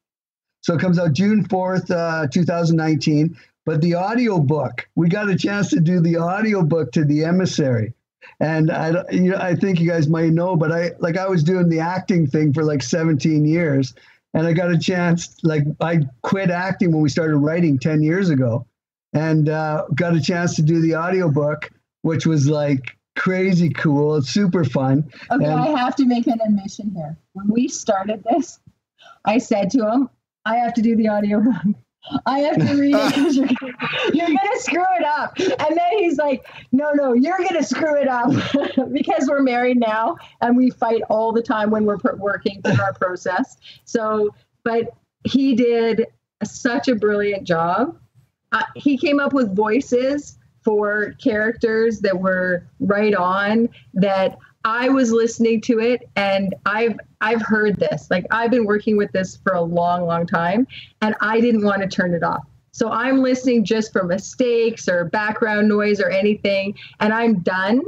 So it comes out June 4th, 2019. But the audiobook, we got a chance to do the audiobook to the Emissary. And I think you guys might know, but I was doing the acting thing for like 17 years. And I got a chance, I quit acting when we started writing 10 years ago, and got a chance to do the audiobook, which was like crazy cool. It's super fun. Okay, I have to make an admission here. When we started this, I said to him, "I have to do the audiobook. I have to read it because you're going to screw it up." And then he's like, no, you're going to screw it up because we're married now and we fight all the time when we're working through our process. So, but he did such a brilliant job. He came up with voices for characters that were right on, that I was listening to it, and I've heard this. Like, I've been working with this for a long, long time, and I didn't want to turn it off. So I'm listening just for mistakes or background noise or anything, and I'm done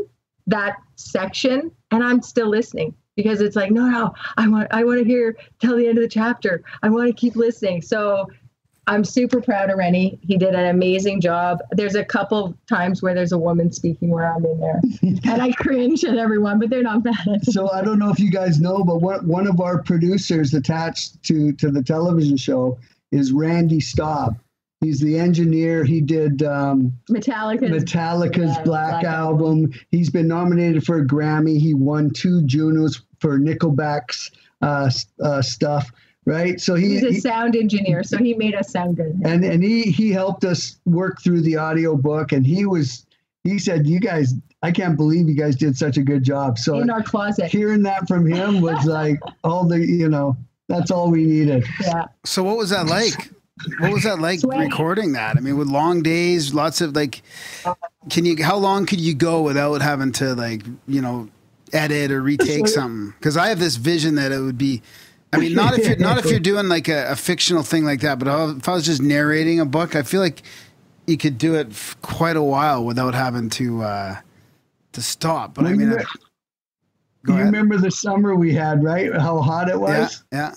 that section, and I'm still listening because it's like, no, I want to hear till the end of the chapter. I want to keep listening. So I'm super proud of Rennie. He did an amazing job. There's a couple times where there's a woman speaking where I'm in there, and I cringe at everyone, but they're not bad. So I don't know if you guys know, but one of our producers attached to the television show is Randy Staub. He's the engineer. He did Metallica's Black Album. He's been nominated for a Grammy. He won 2 Junos for Nickelback's stuff. Right. So he's a sound engineer. So he made us sound good. And he helped us work through the audiobook. And he said, "You guys, I can't believe you guys did such a good job." So in our closet, hearing that from him was like that's all we needed. Yeah. So what was that like? What was that like recording that? I mean, with long days, lots of how long could you go without having to edit or retake something? Because I have this vision that it would be, I mean, not if you're doing like a fictional thing like that, but if I was just narrating a book, I feel like you could do it for quite a while without having to stop. But you remember the summer we had, right? How hot it was? Yeah.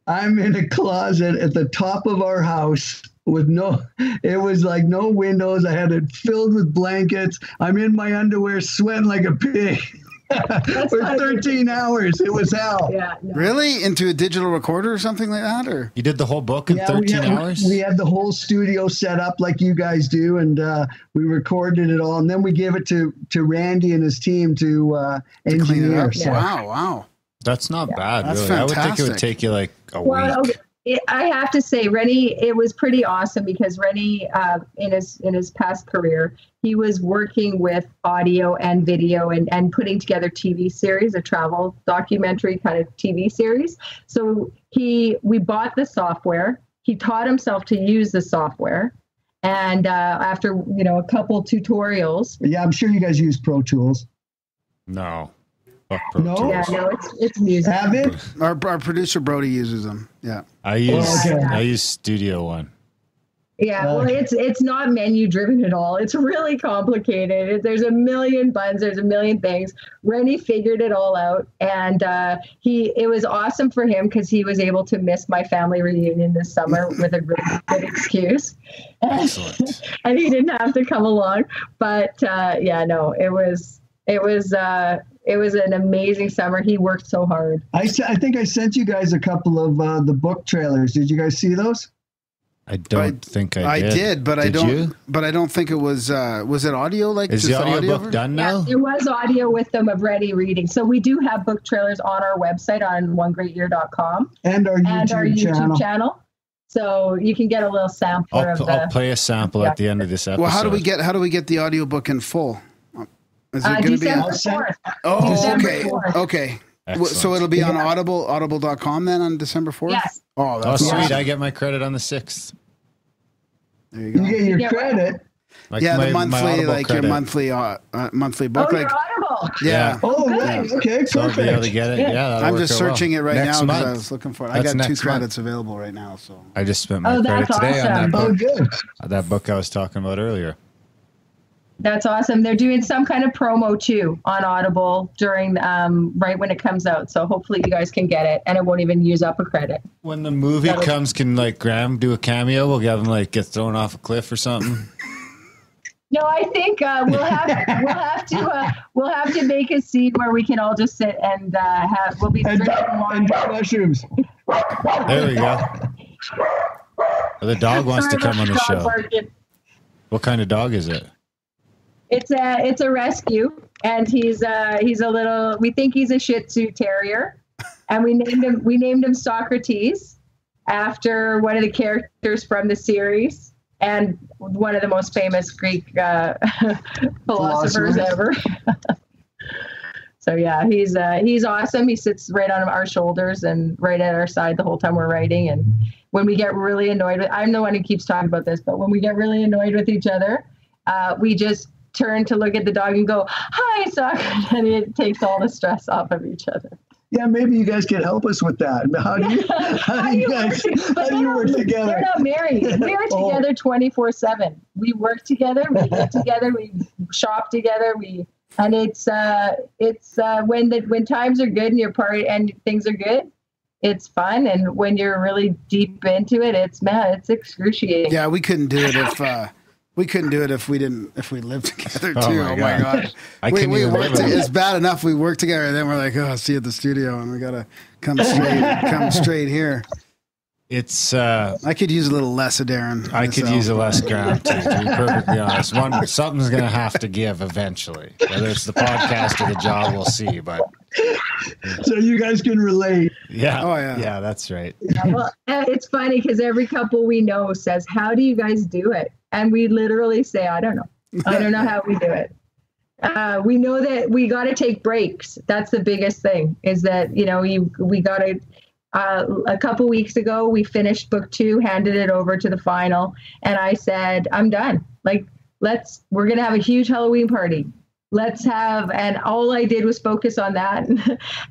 I'm in a closet at the top of our house with it was like no windows. I had it filled with blankets. I'm in my underwear sweating like a pig. For 13 hours. It was hell. Yeah, no. Really? Into a digital recorder or something like that? Or you did the whole book in 13 hours? We had the whole studio set up like you guys do, and we recorded it all, and then we gave it to Randy and his team to engineer. Clean it up. Wow. That's not bad, That's really. fantastic. I would think it would take you like a week. Okay. I have to say, Rennie, it was pretty awesome because Rennie, in his past career, he was working with audio and video and putting together TV series, a travel documentary kind of TV series. So we bought the software. He taught himself to use the software. And after, a couple tutorials. Yeah, I'm sure you guys use Pro Tools. No. No? Yeah, no, it's music. Have it? Our producer Brody uses them. Yeah. I use Studio One. Yeah, well, it's not menu driven at all. It's really complicated. There's a million buttons. There's a million things. Rennie figured it all out, and it was awesome for him because he was able to miss my family reunion this summer with a really good excuse. Excellent. And he didn't have to come along. But it was an amazing summer. He worked so hard. I think I sent you guys a couple of the book trailers. Did you guys see those? I don't think I did. I did, but I don't. But I don't think it was. Was it audio? Like, is the audiobook done now? Yeah, there was audio with them of Ready reading. So we do have book trailers on our website on onegreatyear.com and our YouTube channel. So you can get a little sampler I'll play a sample at the end of this episode. Well, how do we get the audiobook in full? Is it going to be December 4th? Oh, December okay, 4th. Okay. Excellent. So it'll be on audible.com then on December 4th? Yes. Oh, that's sweet. awesome. I get my credit on the 6th. There you go. You get your credit. Like the monthly, like your monthly book. Oh, like, your Audible. Yeah. Oh, right. Okay, So I'll be able to perfect. get it. Yeah, I'm just searching it right next now month. because I was looking for it. I got 2 credits available right now. So I just spent my credit that's today on that awesome. book. Oh, good. That book I was talking about earlier. That's awesome. They're doing some kind of promo too on Audible during right when it comes out. So hopefully you guys can get it and it won't even use up a credit. When the movie comes, can like Graham do a cameo? We'll have him like get thrown off a cliff or something. No, I think we'll have to make a scene where we can all just sit and we'll be drinking wine and mushrooms. There we go. The dog wants to come on the show. Barking. What kind of dog is it? It's a rescue, and he's a little. We think he's a Shih Tzu Terrier, and we named him Socrates after one of the characters from the series and one of the most famous Greek philosophers ever. So yeah, he's awesome. He sits right on our shoulders and right at our side the whole time we're writing. And when we get really annoyed I'm the one who keeps talking about this, but when we get really annoyed with each other, we just turn to look at the dog and go, "Hi, Socrates," and it takes all the stress off of each other. Yeah, maybe you guys can help us with that. How do you work together? We're not married. We're together 24/7. We work together. We eat together. We shop together. It's when times are good and you're party and things are good, it's fun. And when you're really deep into it, it's excruciating. yeah, we couldn't do it if we lived together too. Oh my god. It's bad enough we work together and then we're like, oh, see you at the studio and we gotta come straight here. It's I could use a little less of Darren. I could use a less Graham too, to be perfectly honest. Something's gonna have to give eventually. Whether it's the podcast or the job, we'll see. But so you guys can relate. Yeah. Oh yeah. Yeah, that's right. Yeah, well, it's funny because every couple we know says, "How do you guys do it?" And we literally say, "I don't know. I don't know how we do it." We know that we got to take breaks. That's the biggest thing. Is that we got to. A couple weeks ago, we finished book 2, handed it over to the final, and I said, "I'm done. Like, we're gonna have a huge Halloween party. And all I did was focus on that.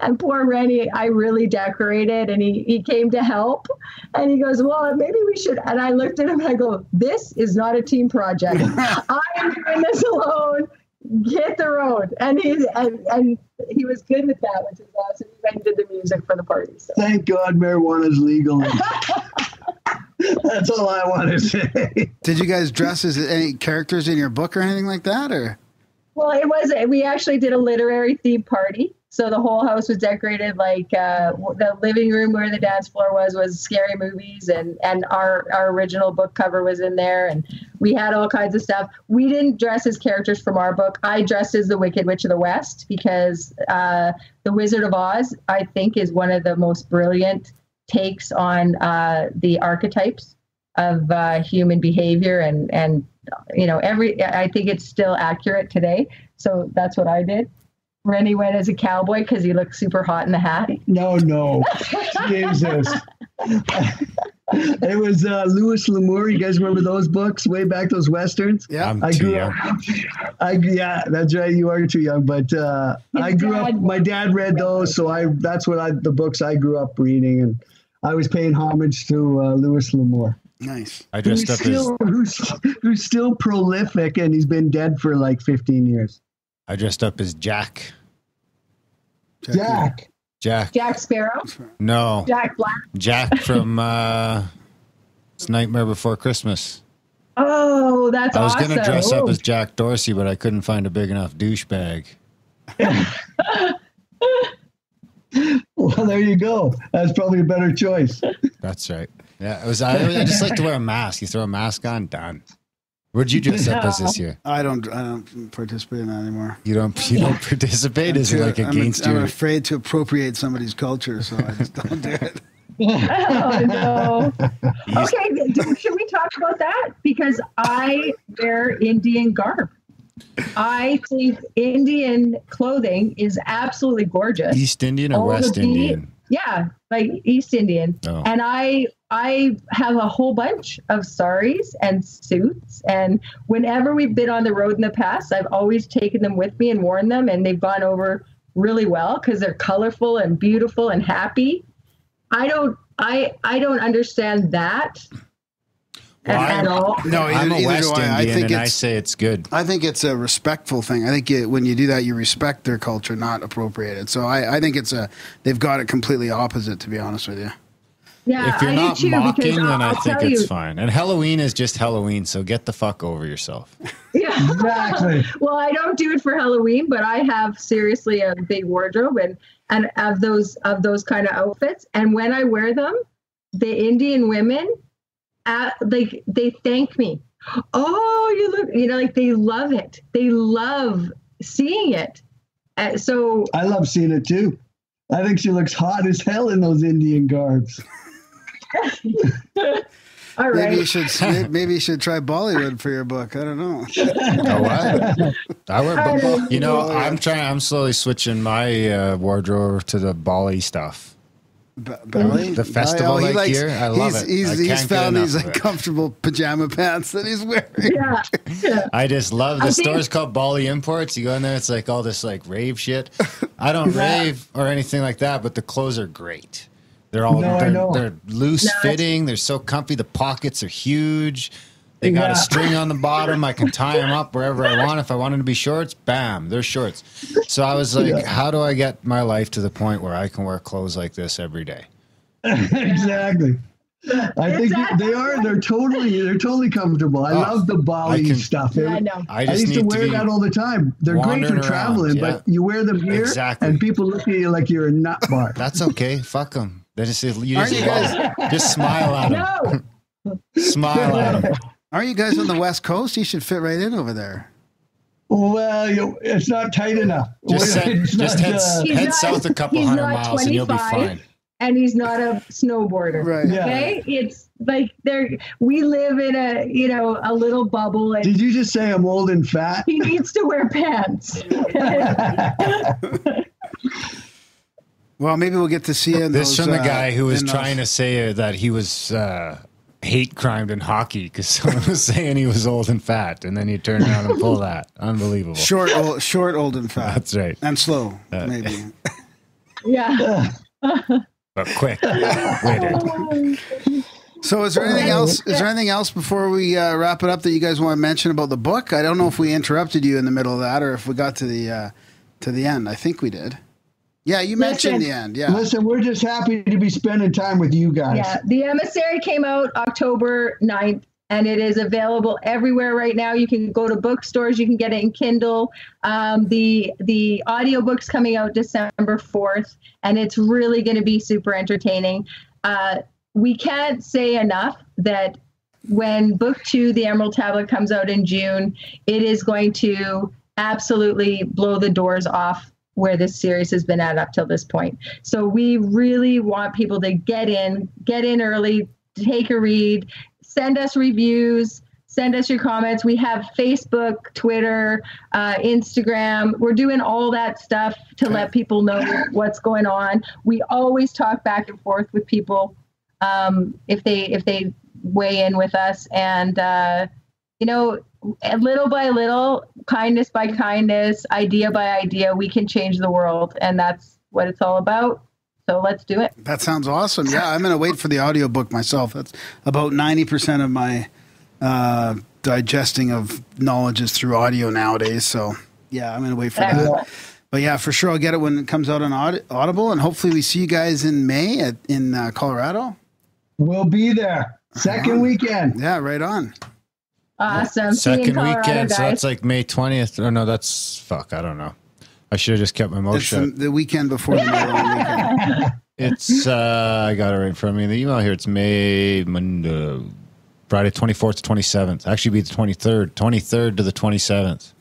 And poor Rennie, I really decorated, and he came to help, and he goes, "Well, maybe we should." And I looked at him and I go, "This is not a team project. I am doing this alone. Hit the road." And he was good with that, which is awesome. He went and did the music for the party. So. Thank God marijuana's legal. That's all I want to say. Did you guys dress as any characters in your book or anything like that, or? Well, we actually did a literary theme party. So the whole house was decorated like the living room where the dance floor was scary movies, and our original book cover was in there, and we had all kinds of stuff. We didn't dress as characters from our book. I dressed as the Wicked Witch of the West because The Wizard of Oz, I think, is one of the most brilliant takes on the archetypes of human behavior, and I think it's still accurate today. So that's what I did. Rennie went as a cowboy because he looked super hot in the hat. No. Jesus. It was Louis L'Amour. You guys remember those books way back, those Westerns? Yeah. I'm too young. Yeah, that's right. You are too young. But I grew up, my dad read those. So that's the books I grew up reading. And I was paying homage to Louis L'Amour. Nice. I dressed up who's still prolific, and he's been dead for like 15 years. I dressed up as Jack. Jack. Jack Sparrow? No. Jack Black? Jack from it's Nightmare Before Christmas. Oh, that's I was awesome. going to dress up as Jack Dorsey, but I couldn't find a big enough douchebag. Well, there you go. That's probably a better choice. That's right. Yeah, it was. I just like to wear a mask. You throw a mask on, done. What'd you dress up as this year? I don't participate in that anymore. You don't participate? Is it like against you? I'm afraid to appropriate somebody's culture, so I just don't do it. Oh no. Okay, should we talk about that? Because I wear Indian garb. I think Indian clothing is absolutely gorgeous. East Indian or West Indian? Yeah, like East Indian. Oh. And I have a whole bunch of saris and suits. And whenever we've been on the road in the past, I've always taken them with me and worn them. And they've gone over really well because they're colorful and beautiful and happy. I don't understand that. At all. No, I'm a West Indian, I think and I say it's good. I think it's a respectful thing. I think when you do that, you respect their culture, not appropriate it. So I think they've got it completely opposite, to be honest with you. Yeah, if you're not mocking, then I think it's you, fine. And Halloween is just Halloween, so get the fuck over yourself. Yeah, exactly. Well, I don't do it for Halloween, but I have seriously a big wardrobe and of those kind of outfits. And when I wear them, the Indian women, they thank me. Oh, you look, like they love it. They love seeing it. So I love seeing it too. I think she looks hot as hell in those Indian garbs. All right. Maybe you should try Bollywood for your book. I don't know. Oh, what? I'm slowly switching my wardrobe to the Bali stuff. Bali? The festival here. I love it. He's found these comfortable pajama pants that he's wearing. Yeah. I just love the store's called Bali Imports. You go in there, it's like all this like rave shit. I don't rave or anything like that, but the clothes are great. They're all they're loose fitting. They're so comfy. The pockets are huge. They got a string on the bottom. I can tie them up wherever I want. If I want them to be shorts, bam, they're shorts. So I was like, how do I get my life to the point where I can wear clothes like this every day? Exactly. I think they are. They're totally comfortable. I love the Bali stuff. Yeah, I know. I used to wear that all the time. They're great for traveling, but you wear them here, and people look at you like you're a nut bar. That's okay. Fuck them. They just just smile at them. No. Smile at them. Aren't you guys on the West Coast? You should fit right in over there. Well, it's not tight enough. Just head south a couple hundred miles and you'll be fine. And he's not a snowboarder. Right. Okay. Yeah. It's like we live in a little bubble. And did you just say I'm old and fat? He needs to wear pants. Well, maybe we'll get to see him. This from the guy who was trying to say that he was hate crimed in hockey because someone was saying he was old and fat, and then he turned around and pulled that. Unbelievable. Short, old, and fat. That's right. And slow, maybe. Yeah. But quick. So is there anything else? Is there anything else before we wrap it up that you guys want to mention about the book? I don't know if we interrupted you in the middle of that or if we got to the end. I think we did. Yeah, you mentioned the end. Yeah. Listen, we're just happy to be spending time with you guys. Yeah, The Emissary came out October 9th, and it is available everywhere right now. You can go to bookstores. You can get it in Kindle. The audiobook's coming out December 4th, and it's really going to be super entertaining. We can't say enough that when book 2, The Emerald Tablet, comes out in June, it is going to absolutely blow the doors off where this series has been at up till this point. So we really want people to get in early, take a read, send us reviews, send us your comments. We have Facebook, Twitter, Instagram. We're doing all that stuff to let people know what's going on. We always talk back and forth with people if they weigh in with us. And, little by little, kindness by kindness, idea by idea, we can change the world. And that's what it's all about. So let's do it. That sounds awesome. Yeah, I'm going to wait for the audiobook myself. That's about 90% of my digesting of knowledge is through audio nowadays. So, yeah, I'm going to wait for that. But, yeah, for sure I'll get it when it comes out on Audible. And hopefully we see you guys in May in Colorado. We'll be there. Second weekend. Yeah, right on. Awesome. Second Colorado, weekend. guys. So that's like May 20th. Oh, no, that's I don't know. I should have just kept my mouth shut. The weekend before the weekend. It's, I got it right in front of me. In the email here, it's Friday 24th to 27th. Actually, be the 23rd to the 27th.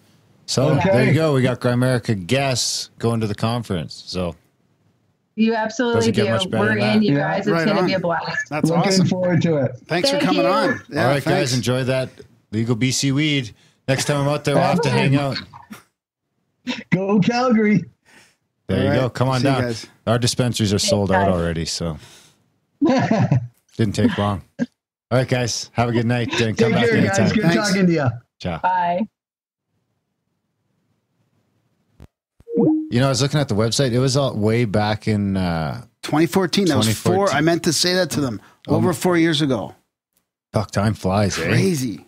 So there you go. We got Grimerica guests going to the conference. So you absolutely do. We're in, you guys. It's going to be a blast. That's Looking awesome. forward to it. Thanks for coming on. Yeah, all right, guys, enjoy that legal BC weed. Next time I'm out there, we'll have to hang out. Go Calgary. There you go. Come on down. Our dispensaries are sold out already, so didn't take long. All right, guys. Have a good night. Come Take back care, anytime. guys. Good talking to you. Ciao. Bye. You know, I was looking at the website. It was all way back in 2014. That was 4. I meant to say that to them. Over 4 years ago. Fuck, time flies, Crazy.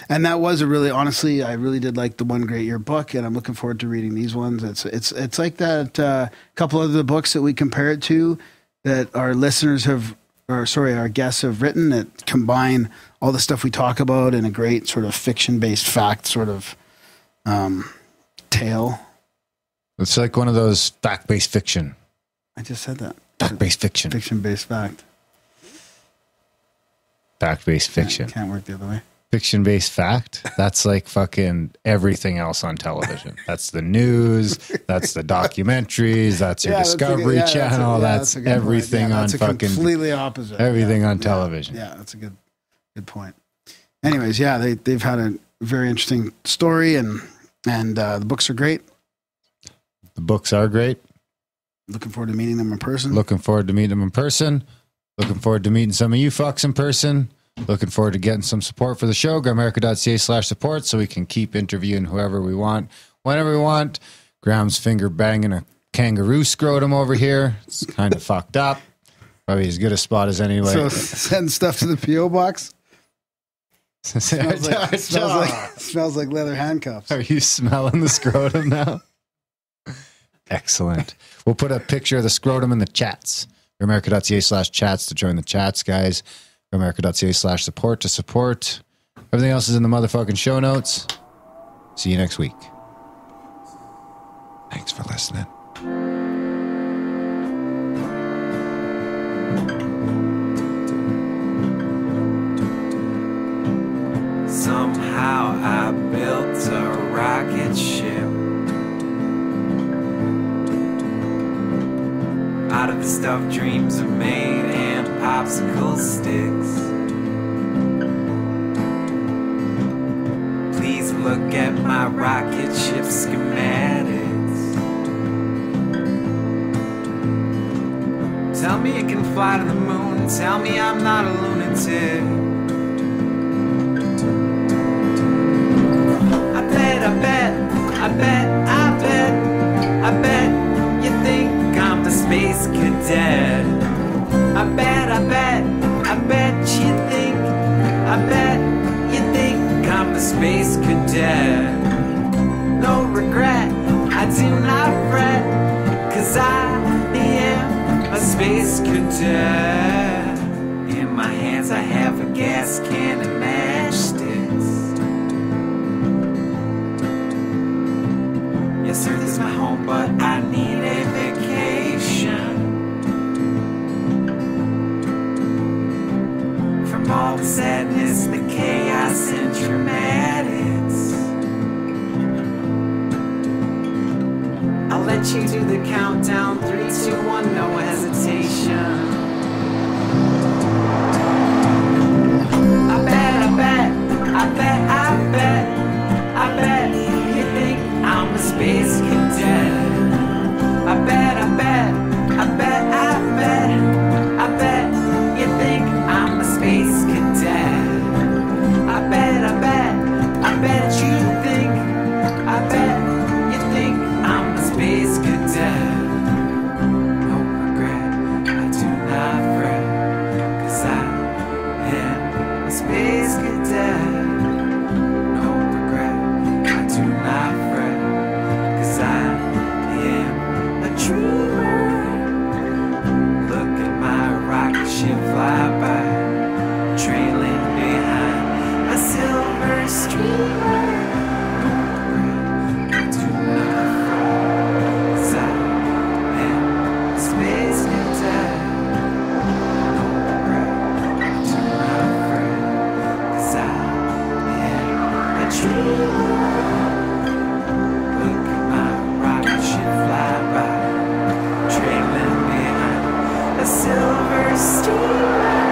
And that was honestly, I really did like the One Great Year book, and I'm looking forward to reading these ones. It's like that couple of the books that we compare it to that our listeners our guests have written that combine all the stuff we talk about in a great sort of fiction-based fact sort of tale. It's like one of those fact-based fiction. I just said that. Fact-based fiction. Fiction-based fact. Fact-based fiction. Can't work the other way. Fiction-based fact. That's like fucking everything else on television. That's the news. That's the documentaries. That's your Discovery Channel. That's everything on fucking completely opposite. Everything on television. Yeah, that's a good point. Anyways, they've had a very interesting story, and the books are great. The books are great. Looking forward to meeting them in person. Looking forward to meeting them in person. Looking forward to meeting some of you fucks in person. Looking forward to getting some support for the show. Grimerica.ca/support so we can keep interviewing whoever we want, whenever we want. Graham's finger banging a kangaroo scrotum over here. It's kind of fucked up. Probably as good a spot as anyway. So send stuff to the P.O. box. Smells like leather handcuffs. Are you smelling the scrotum now? Excellent. We'll put a picture of the scrotum in the chats. Grimerica.ca/chats to join the chats, guys. Grimerica.ca/support to support. Everything else is in the motherfucking show notes. See you next week. Thanks for listening. Somehow I built a rocket ship out of the stuff dreams are made and popsicle sticks. Please look at my rocket ship schematics. Tell me it can fly to the moon. Tell me I'm not a lunatic. I bet you think I'm a space cadet. I bet you think I'm a space cadet. No regret, I do not fret, 'cause I am a space cadet. In my hands I have a gas can and matchsticks. Yes, Earth is my home, but I need a vacation from all the sadness, the chaos, and dramatics. I'll let you do the countdown, 3, 2, 1, no hesitation. I bet you think I'm a space cadet. I bet you think I'm a space cadet. I bet you think I'm a space cadet. No regret. thirsty.